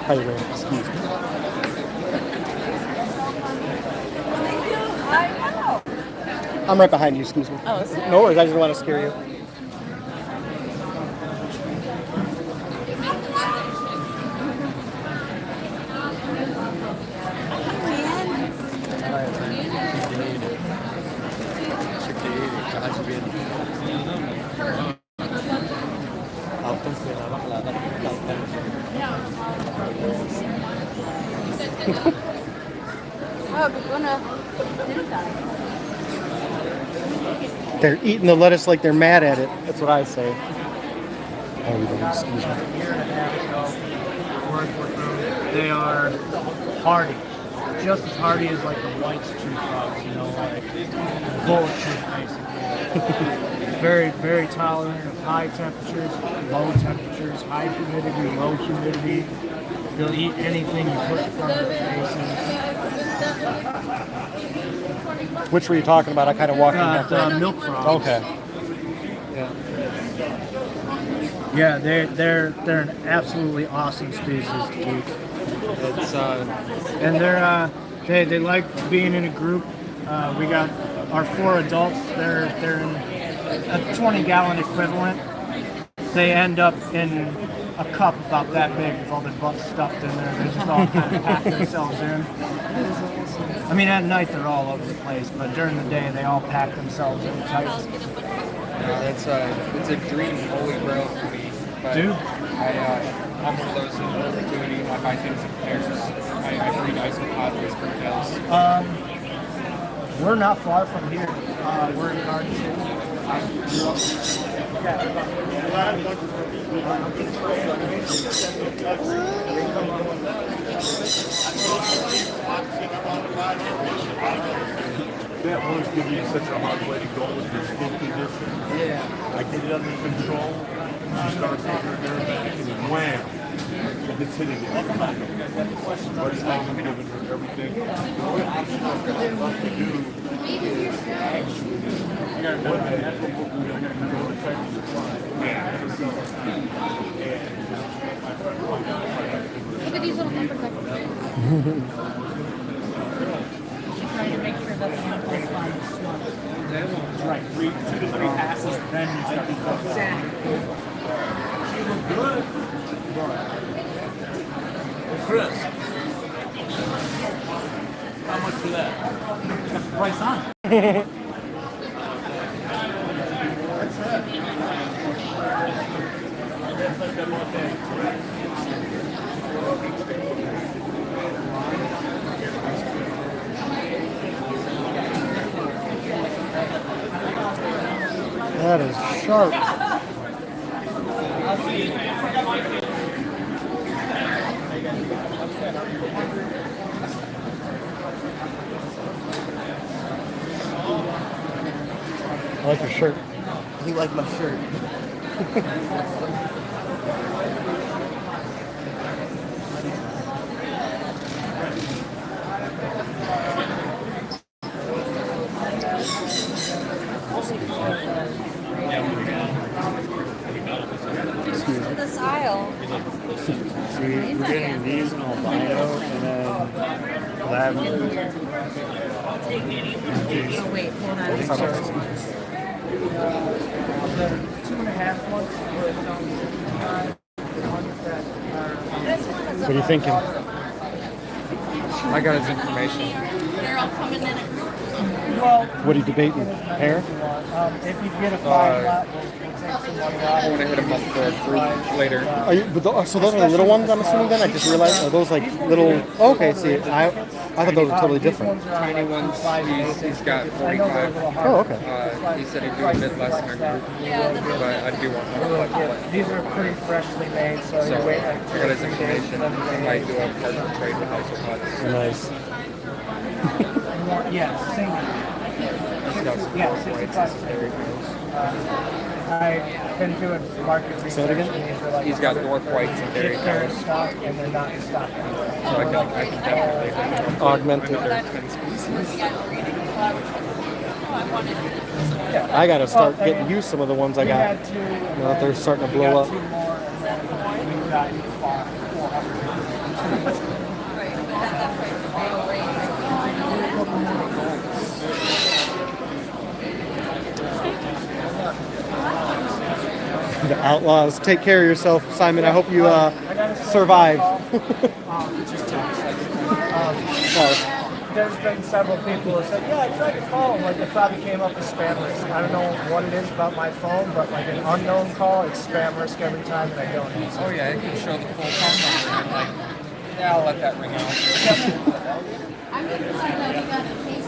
How you doing? Excuse me. I'm right behind you, excuse me. Oh, sorry. No worries, I just want to scare you. gonna do that. They're eating the lettuce like they're mad at it. That's what I say. Oh, you don't excuse me. A year and a half ago, worked with them. They are hardy, just as hardy as like the white tree frogs, you know, like bulletproof basically. Very, very tolerant of high temperatures, low temperatures, high humidity, low humidity. They'll eat anything you put in front of their faces. Which were you talking about? I kind of walked in The that. milk frogs. Okay. Yeah, they're an absolutely awesome species to keep. It's and they like being in a group. We got our 4 adults. They're in a 20-gallon equivalent. They end up in a cup about that big with all their butts stuffed in there. They just all kind of pack themselves in. I mean, at night they're all over the place, but during the day they all pack themselves in tight. It's a dream holy grail for me. But Dude. I'm one of those who do it. I buy things in pairs. I breed isopods for tails. We're not far from here. We're in Garden City. That one's giving you such a hard way to go with your skin condition. Yeah. I get it under control. She starts taking her nerve back and then wham! It's hitting it. But it's like I'm giving her everything. The only option I've got left to do is actually what I have to look at the technical supply. Look at these little pepper cups. Trying to make sure that the apple's fine. Right. 2 to 3 passes, then you start to cook. She looked good. Chris, how much for that? Got the price on. That's it. That's like that one day. That is sharp. I like your shirt. You like my shirt. This aisle. See, we're getting these in albino and then lavender. Oh, wait, hold on. The 2.5 months What are you thinking? I got his information. They're all coming in at Well, What are you debating? Hair? if you get a 5 lot, we'll take some money I off. want to hit him up for a fruit later. Are you, so those are the little ones, I'm assuming then? I just realized, are those like little, oh, okay, see, I thought those were totally different. Tiny ones, he's got 45. Oh, okay. He said he'd do a bit less in our group, but I do want more. These are pretty freshly made, so So you wait I like got his 2 days, information. then I might do a partner trade with isopods. Nice. Yeah, same. He's got some Yeah, whites and 65 some dairy cows. I've been doing market research. Say it again? and these are like He's got dwarf whites and dairy they're in cows. stock and they're not in stock anymore. So I can definitely Augmented. another 10 species. I gotta start getting used to some of the ones I We got. had two, Now that they're starting to we blow got up. 2 more, and then we got 400. The outlaws. Take care of yourself, Simon. I hope you survive. There's been several people who said, yeah, I tried to call them, like it probably came up as spam risk. I don't know what it is about my phone, but like an unknown call, it's spam risk every time and I don't answer. Oh yeah, it can show the full phone number and I'm like, yeah, I'll let that ring out. I'm going to find out we got a case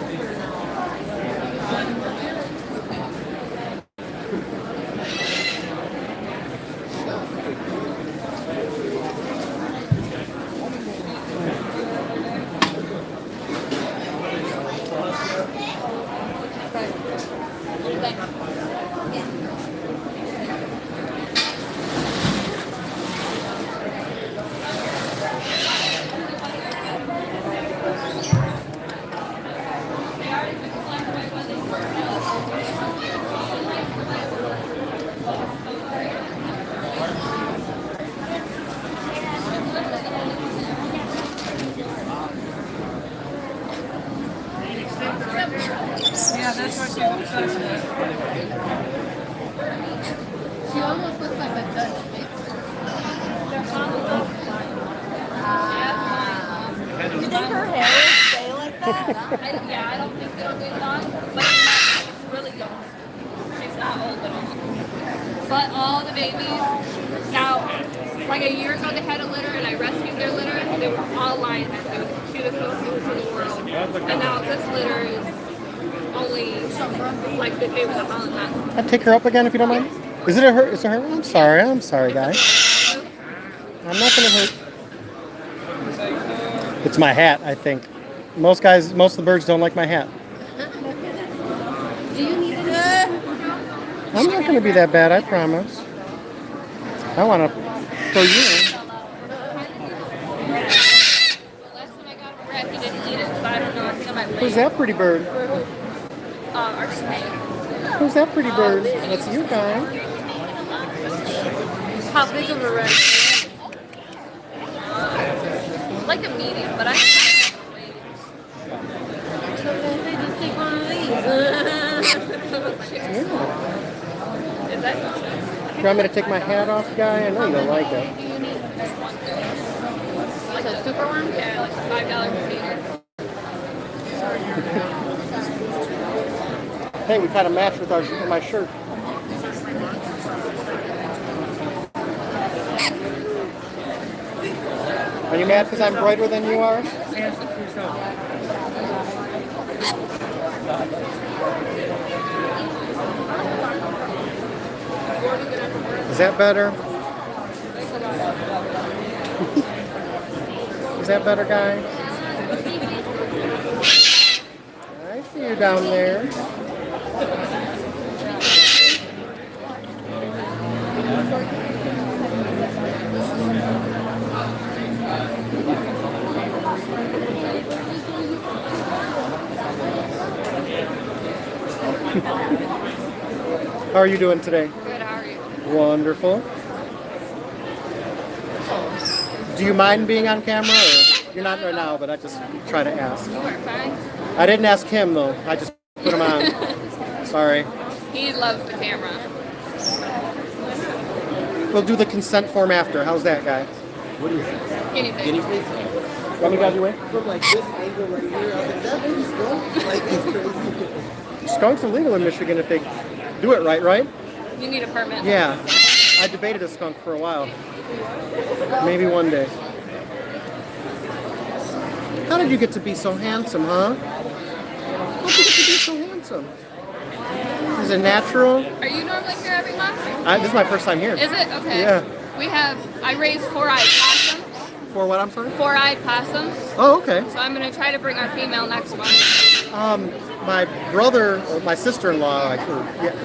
Yeah, that's what she looks like. She almost looks like a Dutch mix. You think her hair will stay like that? Yeah, I don't think it'll be long, but it's really young. She's not old at all. But all the babies, now, like a year ago, they had a litter, and I rescued their litter, and they were all lions. They were the cutest little things in the world. And now this litter is only like the favorite of Holland. I'd take her up again if you don't mind. Is it a her? Is it her? I'm sorry, guys. I'm not gonna hurt. It's my hat, I think. Most of the birds don't like my hat. Do you need it? I'm not gonna be that bad, I promise. I want to show you. Last time I got a rat, he didn't eat it, but I don't know. I think I might wait. Who's that pretty bird? Our snake. Who's that pretty bird? That's you, guy. How big of a rat? Like a medium, but I don't wait. They just take one of these. Is that? You want me to take my hat off, guy? I know you don't like it. Like a super one? Yeah, like $5 container. Hey, we kind of matched with my shirt. Are you mad because I'm brighter than you are? Is that better? Is that better, guy? I see you down there. How are you doing today? Good, how are you? Wonderful. Do you mind being on camera? Or you're not right now, but I just try to ask. You are fine. I didn't ask him though. I just put him on. Sorry. He loves the camera. We'll do the consent form after. How's that, guy? What do you think? Guinea pig. Guinea pigs? Want me to guide you away? From like this angle right here, I was like, that baby's still like it's crazy. Skunks are legal in Michigan if they do it right? You need a permit. Yeah. I debated a skunk for a while. Maybe one day. How did you get to be so handsome, huh? How did you get to be so handsome? Is it natural? Are you normally here every month? This is my first time here. Is it? Okay. Yeah. I raise 4-eyed possums. For what, I'm sorry? 4-eyed possums. Oh, okay. So I'm going to try to bring our female next month. My brother, or my sister-in-law,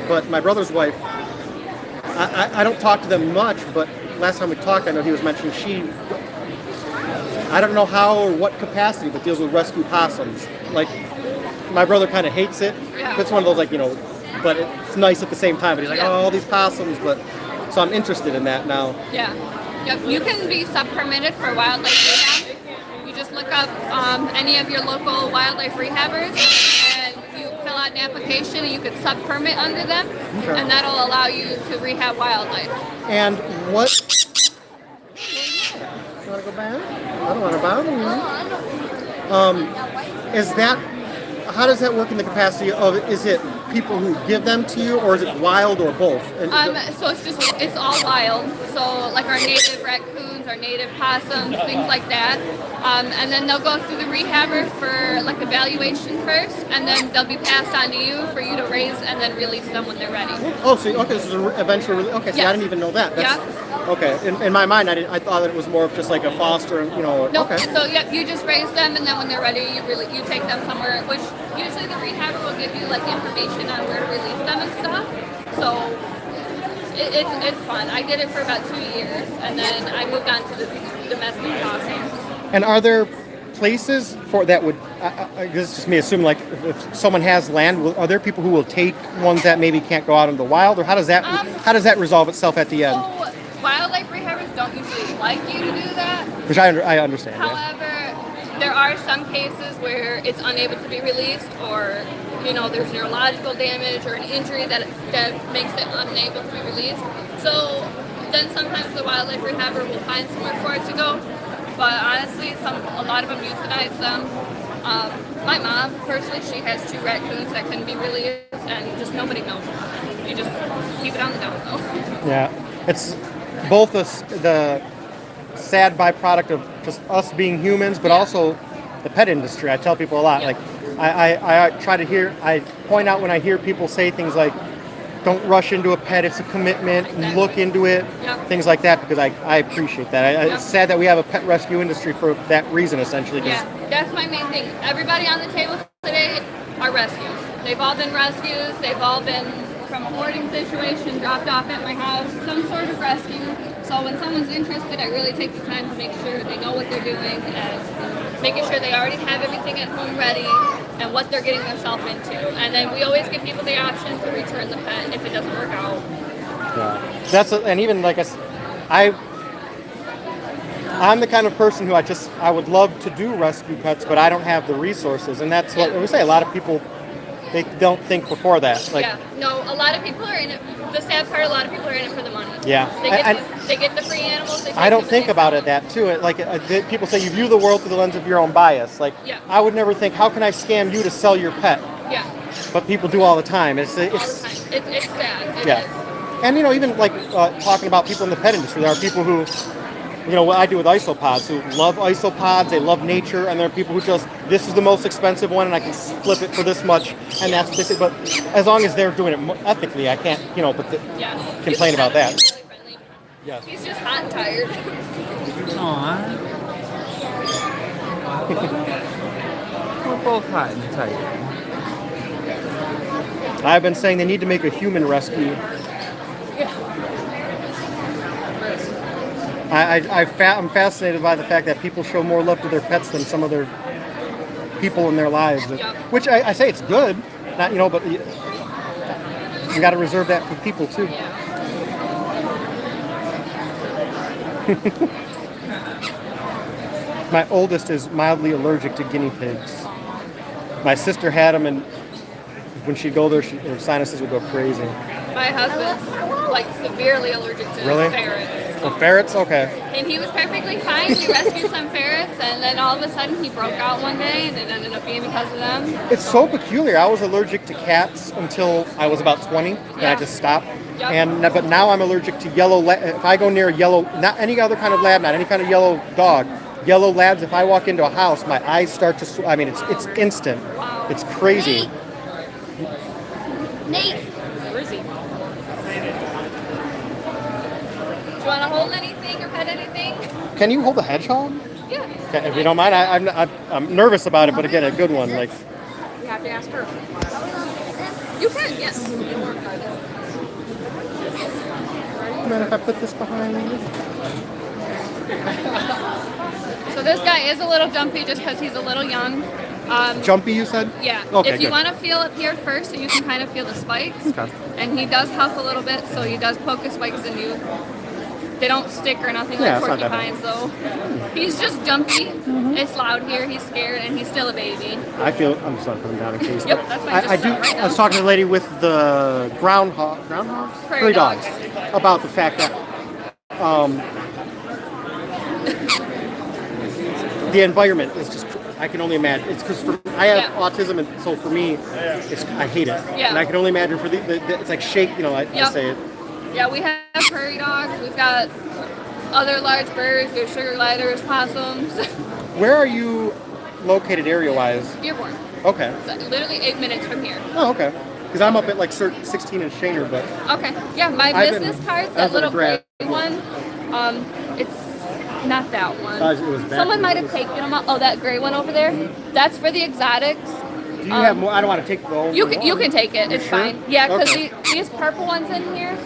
but my brother's wife, I don't talk to them much, but last time we talked, I know he was mentioning I don't know how or what capacity, but deals with rescue possums. Like, my brother kind of hates it. Yeah. It's one of those, but it's nice at the same time. But he's like, Yeah. oh, all these possums, so I'm interested in that now. Yeah. Yep. You can be sub-permitted for wildlife rehab. You just look up any of your local wildlife rehabbers and you fill out an application and you can sub-permit under them. Okay. And that'll allow you to rehab wildlife. And what... You want to go back? I don't want to bother you. How does that work in the capacity of, is it people who give them to you, or is it wild, or both? And So it's all wild. So like our native raccoons, our native possums, things like that. And then they'll go through the rehabber for like evaluation first, and then they'll be passed on to you for you to raise and then release them when they're ready. Oh, so okay, this is an eventual. Okay, see, I Yes. didn't even know that. That's, Yeah. Okay, in my mind, I thought it was more of just like a foster, you know. No, Okay. so yep, you just raise them, and then when they're ready, you take them somewhere. Which usually the rehabber will give you like information on where to release them and stuff. So it's fun. I did it for about 2 years, and then I moved on to the domestic possums. And are there places for that would? This is just me assuming. Like, if someone has land, are there people who will take ones that maybe can't go out in the wild, or how does that resolve itself at the end? So wildlife rehabbers don't usually like you to do that. Which I understand. Yeah. However, there are some cases where it's unable to be released, or there's neurological damage or an injury that makes it unable to be released. So then sometimes the wildlife rehabber will find somewhere for it to go. But honestly, a lot of them euthanize them. My mom, personally, she has 2 raccoons that couldn't be released, and just nobody knows about it. You just keep it on the down low. Yeah, it's both the sad byproduct of just us being humans, but also the pet industry. I tell people a lot. Like, I try to I point out when I hear people say things like, don't rush into a pet, it's a commitment, look into it, things like that, because I appreciate that. It's sad that we have a pet rescue industry for that reason, essentially. Yeah, that's my main thing. Everybody on the table today are rescues. They've all been rescues. They've all been from a hoarding situation, dropped off at my house, some sort of rescue. So when someone's interested, I really take the time to make sure they know what they're doing and making sure they already have everything at home ready and what they're getting themselves into. And then we always give people the option to return the pet if it doesn't work out. Yeah, and even like I'm the kind of person who I would love to do rescue pets, but I don't have the resources, and that's what we say. A lot of people, they don't think before that. Like, no, a lot of people are in it. The sad part, a lot of people are in it for the money. Yeah, they get the free animals. I don't think about it that too. People say you view the world through the lens of your own bias. Like, I would never think, how can I scam you to sell your pet? Yeah. But people do all the time. It's sad. It yeah. is. And even like talking about people in the pet industry, there are people who, what I do with isopods, who love isopods, they love nature, and there are people who this is the most expensive one, and I can flip it for this much, and that's this. But as long as they're doing it ethically, I can't, complain about that. Really friendly. Yeah. He's just hot and tired. Aww. We're both hot and tired. I've been saying they need to make a human rescue. I'm fascinated by the fact that people show more love to their pets than some of their people in their lives. Which I say it's good, not but you got to reserve that for people too. My oldest is mildly allergic to guinea pigs. My sister had them, and when she'd go there, her sinuses would go crazy. My husband's severely allergic to ferrets. So ferrets, okay. And he was perfectly fine. We rescued some ferrets, and then all of a sudden he broke out one day, and it ended up being because of them. It's so peculiar. I was allergic to cats until I was about 20, and I just stopped. Yep. But now I'm allergic to yellow. If I go near a yellow, not any other kind of lab, not any kind of yellow dog, yellow labs. If I walk into a house, my eyes start to. It's instant. Wow. It's crazy. Nate, where is he? Do you want to hold anything or pet anything? Can you hold a hedgehog? Yeah. Okay, if you don't mind, I'm nervous about it, but again, a good one. Like. We have to ask her. You can, yes. Mind if I put this behind me? So this guy is a little jumpy just because he's a little young. Jumpy, you said? Yeah. Okay, if you good. want to feel up here first, so you can kind of feel the spikes. Okay. And he does huff a little bit, so he does poke his spikes in you. They don't stick or nothing Yeah, like it's not that porcupines, though. He's just jumpy. It's loud here. He's scared, and he's still a baby. I'm just going to put him down in case. Yep, that's fine. I was talking to the lady with the groundhogs? Prairie dogs. About the fact that the environment is just, I can only imagine. It's because I have autism, and so for me, I hate it. Yeah. And I can only imagine for it's like shake, I say it. Yeah, we have prairie dogs. We've got other large birds. There's sugar gliders, possums. Where are you located area-wise? Dearborn. Okay. So literally 8 minutes from here. Oh, okay. Because I'm up at like 16 in Shaner, but Okay. Yeah, my I've business been- card's I that was at a little gray grad- one. It's not that one. It was back Someone when might it have was- taken them out. Oh, that gray one over there. That's for the exotics. do you have more? I don't want to take the whole You can take it. You It's sure? fine. Yeah, because Okay. these purple ones in here.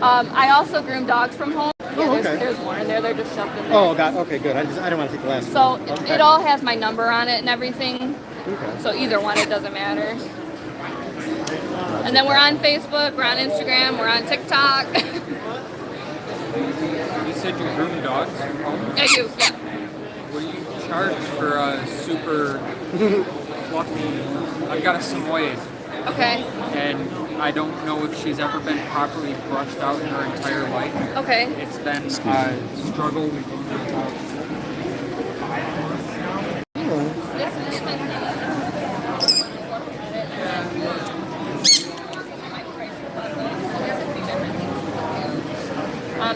I also groom dogs from home. Yeah, okay. there's more in there. They're just shoved in there. Oh, God. Okay, good. I don't want to take the last So one. Okay. it all has my number on it and everything. Okay. So either one, it doesn't matter. And then we're on Facebook, we're on Instagram, we're on TikTok. You said you groom dogs from home? I do, yeah. What do you charge for a super fluffy? I've got a Samoyed. Okay. And I don't know if she's ever been properly brushed out in her entire life. Okay. It's been a struggle.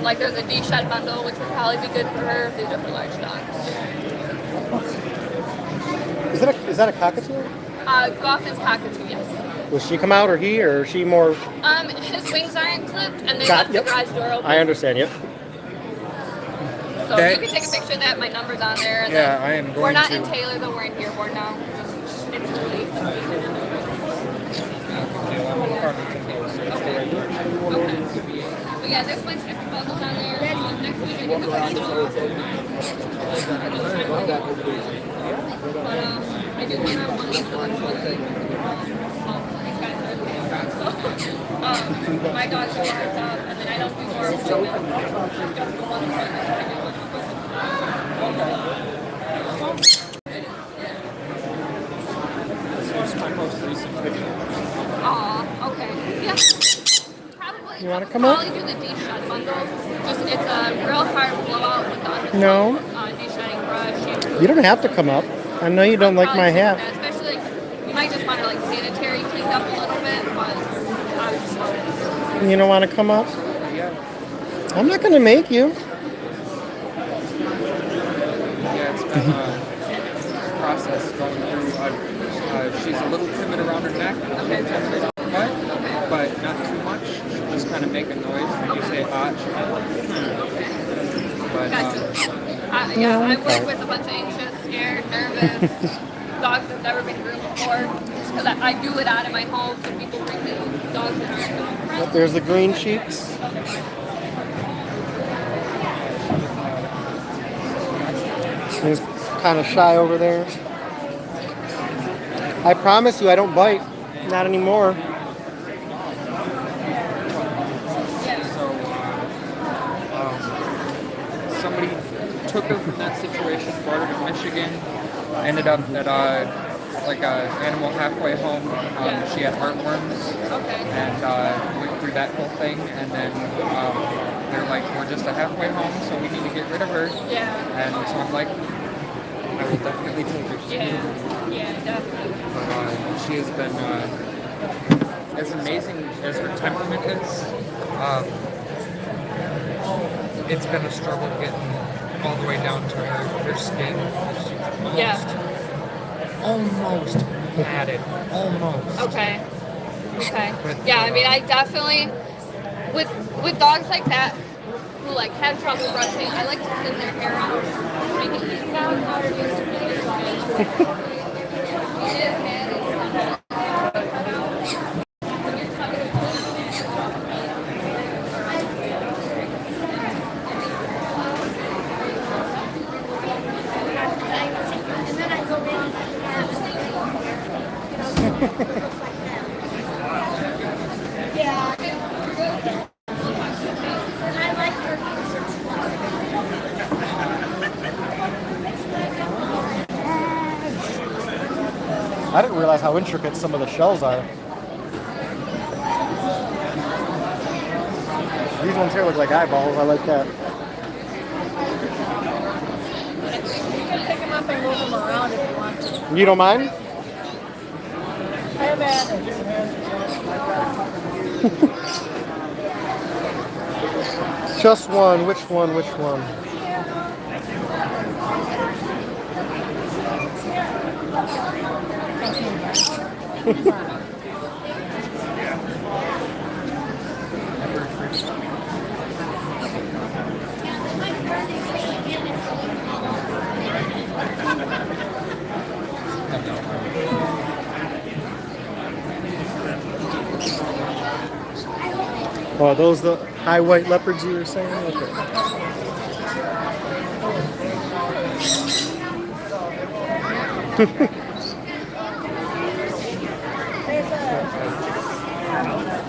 Like there's a D-shot bundle, which would probably be good for her if these are for large dogs. Is that a cockatoo? Goffin's cockatoo, yes. Will she come out, or he, or is she more? His wings aren't clipped, and they Got- left yep. the garage door open. I understand. Yep. So you can take a picture of that. My number's on there. And Yeah, then I am We're going not to. in Taylor though. We're in Dearborn now. It's late. But yeah, there's a bunch of different bundles on there. Next week I can I do one-on-one with my dogs are locked up, and then I don't do more appointments. Just the one This was my most recent picture. Aw, okay. Yeah. Probably. You want to come up? Probably do the D-shot bundle. Just it's a real hard blowout with the undertone. No. D-shotting brush. Shampoo. You don't have to come up. I know you don't like my Probably hat. that, especially like, you might just want to like sanitary cleaned up a little bit, but I would just love it. You don't want to come up? I'm not going to make you. Yeah, it's been a process going through. She's a little timid around her neck, a little timid around her butt, but not too much. She'll just kind of make a noise when you say hot. But I work with a bunch of anxious, scared, nervous dogs that have never been groomed before. Just because I do it out of my home, so people bring me dogs that aren't friends. There's the green sheets. He's kind of shy over there. I promise you, I don't bite. Not anymore. somebody took her from that situation, brought her to Michigan, ended up at like a animal halfway home. She had heartworms, and went through that whole thing, and then they're like, we're just a halfway home, so we need to get rid of her. And so I'm like, I will definitely take her. Yeah, definitely. But she has been, as amazing as her temperament is, it's been a struggle getting all the way down to her skin. She's almost matted. Almost. Okay. But, Yeah, I mean, I definitely, with dogs like that, who like have trouble brushing, I like to thin their hair out, make it easy out. I didn't realize how intricate some of the shells are. These ones here look like eyeballs. I like that. You can pick them up and move them around if you want to. You don't mind? I have had it. Just one. Which one? Which one? Oh, are those the high white leopards you were saying? Okay.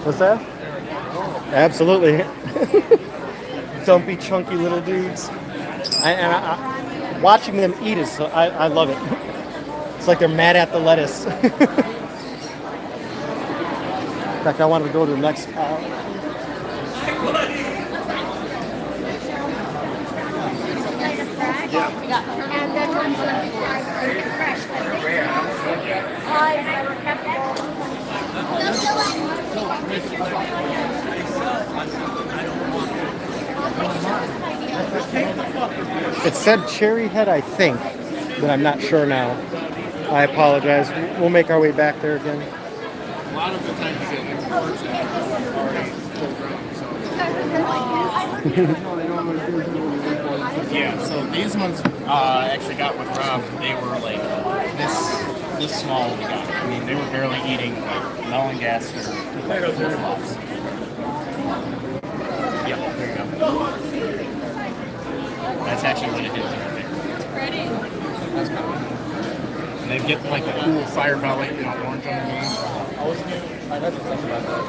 What's that? Absolutely. Dumpy, chunky little dudes. Watching them eat is, I love it. It's like they're mad at the lettuce. In fact, I wanted to go to the next aisle. We got and then one's fresh. I never kept It said cherry head, I think, but I'm not sure now. I apologize. We'll make our way back there again. A lot of the times you get imports and already full grown, so. Yeah, so these ones actually got with Rob. They were like this small. We got. I mean, they were barely eating like melon gas or flip-flops. Yep, there you go. That's actually what it is right there. It's pretty. That's kind of cool. And they get like the cool fire belly, orange underneath. I never think about that.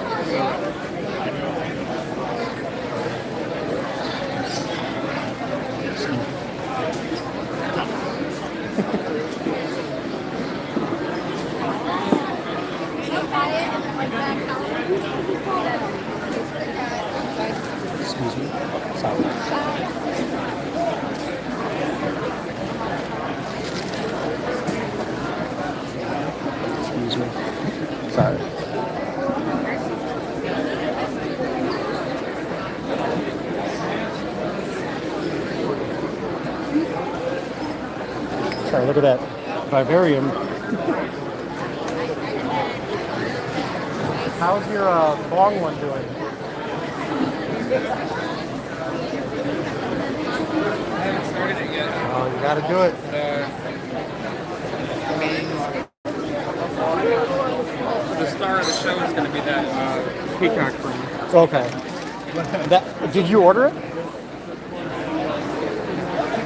Excuse me. Sorry. Excuse me. Sorry. Sorry, look at that vivarium. How's your long one doing? I haven't started it yet. Oh, you gotta do it. The star of the show is going to be that peacock thing. Okay. Did you order it?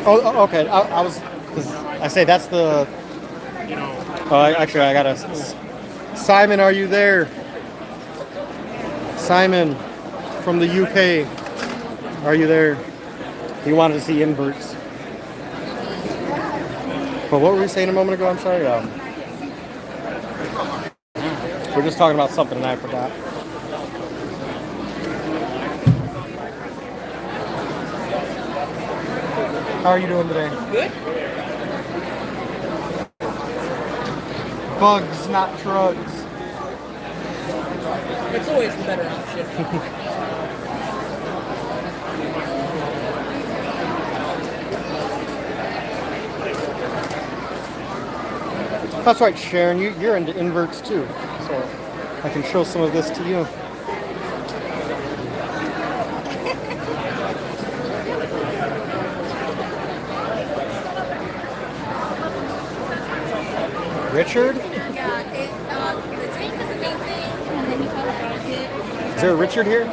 Oh, okay. I was. 'Cause I say that's the. Oh, actually, I gotta. Simon, are you there? Simon, from the UK, are you there? He wanted to see inverts. But what were we saying a moment ago? I'm sorry. We're just talking about something and I forgot. How are you doing today? Good. Bugs, not drugs. It's always the better option. That's right, Sharon. You're into inverts too, so I can show some of this to you. Richard? The tank is the main thing, and then you talk about it. Is there a Richard here?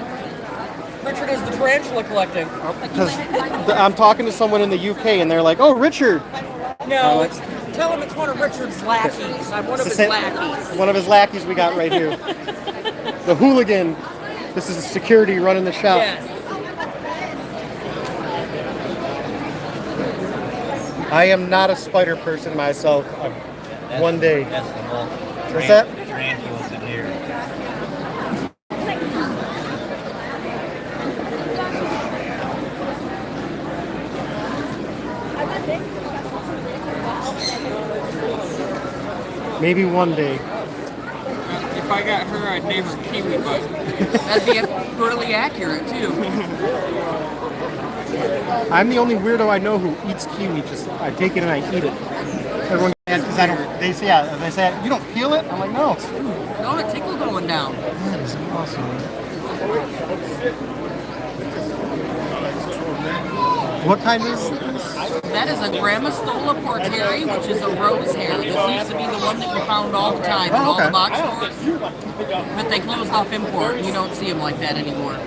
Richard is the tarantula collective. Because I'm talking to someone in the UK and they're like, "Oh, Richard." No, tell him it's one of Richard's lackeys. I'm one of his lackeys. One of his lackeys we got right here. The hooligan. This is security running the shop. Yes. I am not a spider person myself. One day. That's the whole. What's that? Tarantulas in here. Maybe one day. If I got her, I'd name her Kiwi Butt. That'd be a really accurate too. I'm the only weirdo I know who eats kiwi. Just I take it and I eat it. Everyone because I don't. They say they say you don't peel it. I'm like no. No, the tickle going down. That is awesome. What kind is this? That is a Gramastola porteri, which is a rose hair. This used to be the one that you found all the time in all the box stores. But they closed off import. You don't see them like that anymore.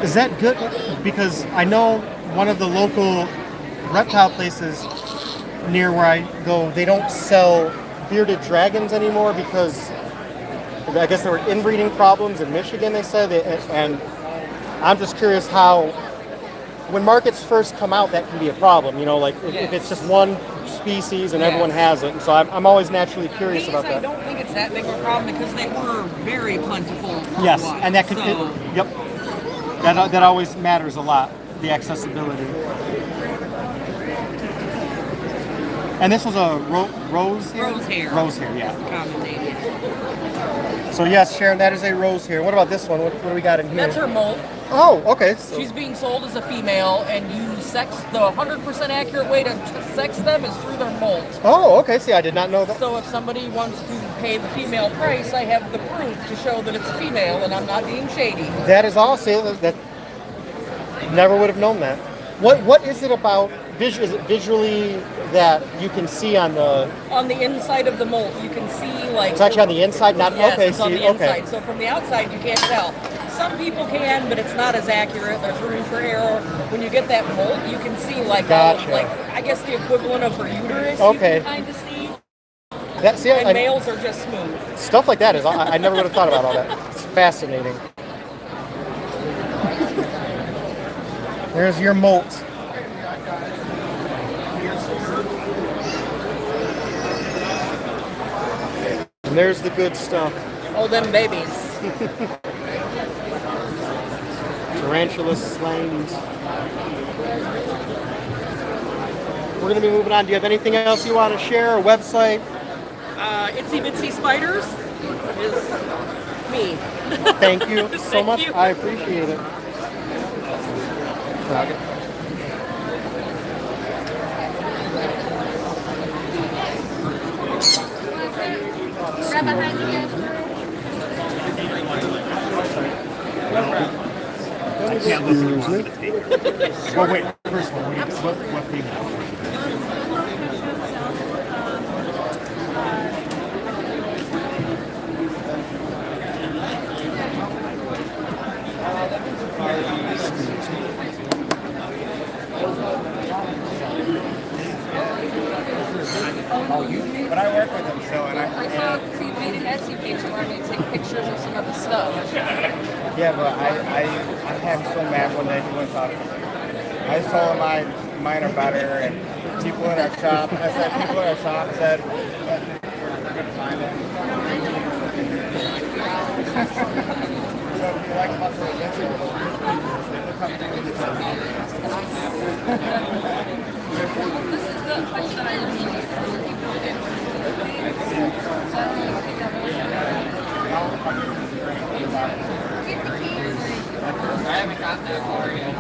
Is that good? Because I know one of the local reptile places near where I go, they don't sell bearded dragons anymore because I guess there were inbreeding problems in Michigan, they said. And I'm just curious how, when markets first come out, that can be a problem. You know, like if it's just one species and everyone has it. And so I'm always naturally curious about that. I don't think it's that big of a problem because they were very plentiful for Yes, a while. and that could, yep. That always matters a lot, the accessibility. And this was a rose hair? Rose hair. Rose hair, yeah. Common name. So yes, Sharon, that is a rose hair. What about this one? What do we got in here? That's her molt. Oh, okay. So. She's being sold as a female, and you sex the 100% accurate way to sex them is through their molt. Oh, okay. See, I did not know that. So if somebody wants to pay the female price, I have the proof to show that it's a female, and I'm not being shady. That is awesome. That never would have known that. What is it about? Is it visually that you can see on the inside of the molt? You can see like it's actually on the inside, not yes, okay. It's on see, the inside. okay. So from the outside, you can't tell. Some people can, but it's not as accurate. There's room for error. When you get that molt, you can see like Gotcha. like I guess the equivalent of her uterus. Okay. You can kind of see. That see, and males are just smooth. Stuff like that is. I never would have thought about all that. It's fascinating. There's your molt. And there's the good stuff. Oh, them babies. Tarantula slangs. We're going to be moving on. Do you have anything else you want to share? A website? Itsy Bitsy Spiders is me. Thank you so Thank much. you. I appreciate it. Okay. Right behind you guys. Excuse me. Oh wait, first one. What female? But I work with them, so and I saw you made an Etsy page and wanted me to take pictures of some of the stuff. yeah, but I had so mad when they wouldn't talk to me. I just told them mine are better, and people in our shop. I said people in our shop said we're gonna find it. So if you like muscle adventure, look up This is the question I am I haven't gotten that far yet.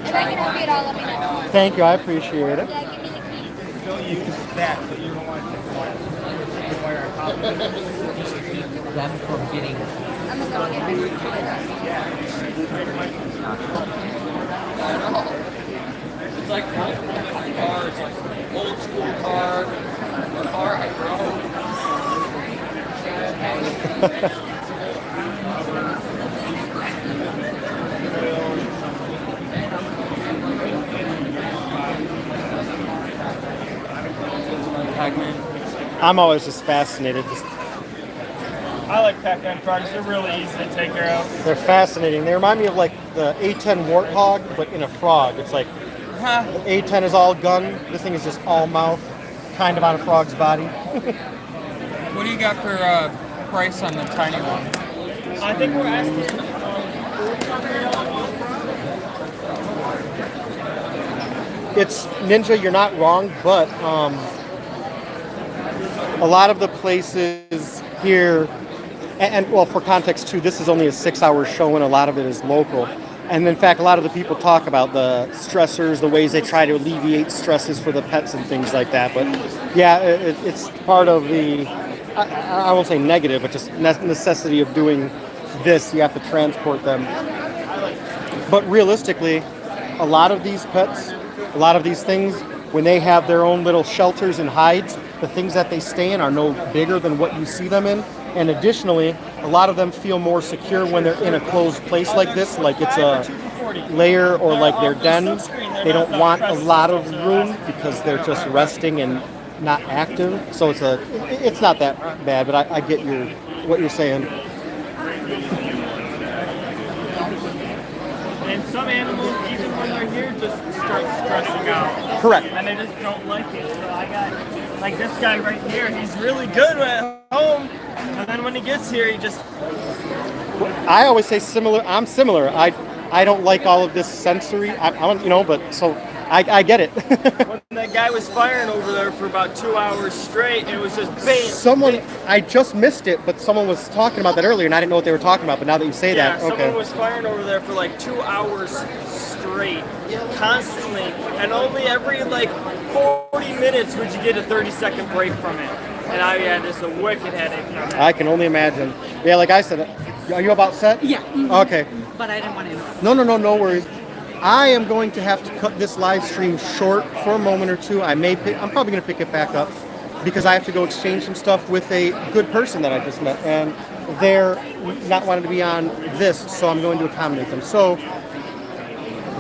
If I can help you at all, let me know. Thank you. I appreciate it. Yeah, give me the key. Don't use that, but you don't want to take Them from getting. I'm gonna go get It's like my car. It's like old school car. A car I drove. I'm always just fascinated. I like Pac-Man frogs. They're really easy to take care of. They're fascinating. They remind me of like the A10 warthog, but in a frog. It's like A10 is all gun. This thing is just all mouth, kind of on a frog's body. What do you got for price on the tiny one? I think we're asking. It's Ninja, you're not wrong, but a lot of the places here And well, for context too, this is only a 6-hour show, and a lot of it is local. And in fact, a lot of the people talk about the stressors, the ways they try to alleviate stresses for the pets and things like that. But yeah, it's part of the, I won't say negative, but just necessity of doing this. You have to transport them. But realistically, a lot of these pets, a lot of these things, when they have their own little shelters and hides, the things that they stay in are no bigger than what you see them in. And additionally, a lot of them feel more secure when they're in a closed place like this, like it's a lair or like their den. They don't want a lot of room because they're just resting and not active. So it's not that bad, but I get what you're saying. And some animals, even when they're here, just start stressing out. Correct. And they just don't like it. So I got, like this guy right here, he's really good at home. And then when he gets here, he just... I always say similar. I'm similar. I don't like all of this sensory. But so I get it. When that guy was firing over there for about 2 hours straight, it was just bam. I just missed it, but someone was talking about that earlier, and I didn't know what they were talking about. But now that you say that, okay. Someone was firing over there for like 2 hours straight, constantly, and only every like 40 minutes would you get a 30-second break from it. And I had just a wicked headache from it. I can only imagine. Yeah, like I said, are you about set? Yeah. Okay. But I didn't want to interrupt. No worries. I am going to have to cut this live stream short for a moment or two. I'm probably going to pick it back up because I have to go exchange some stuff with a good person that I just met, and they're not wanting to be on this, so I'm going to accommodate them. So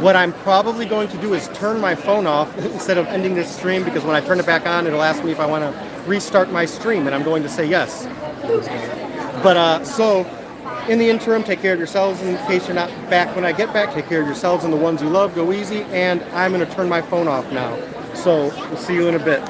what I'm probably going to do is turn my phone off instead of ending this stream, because when I turn it back on, it'll ask me if I want to restart my stream, and I'm going to say yes. But so in the interim, take care of yourselves in case you're not back when I get back. Take care of yourselves and the ones you love. Go easy, and I'm going to turn my phone off now. So we'll see you in a bit.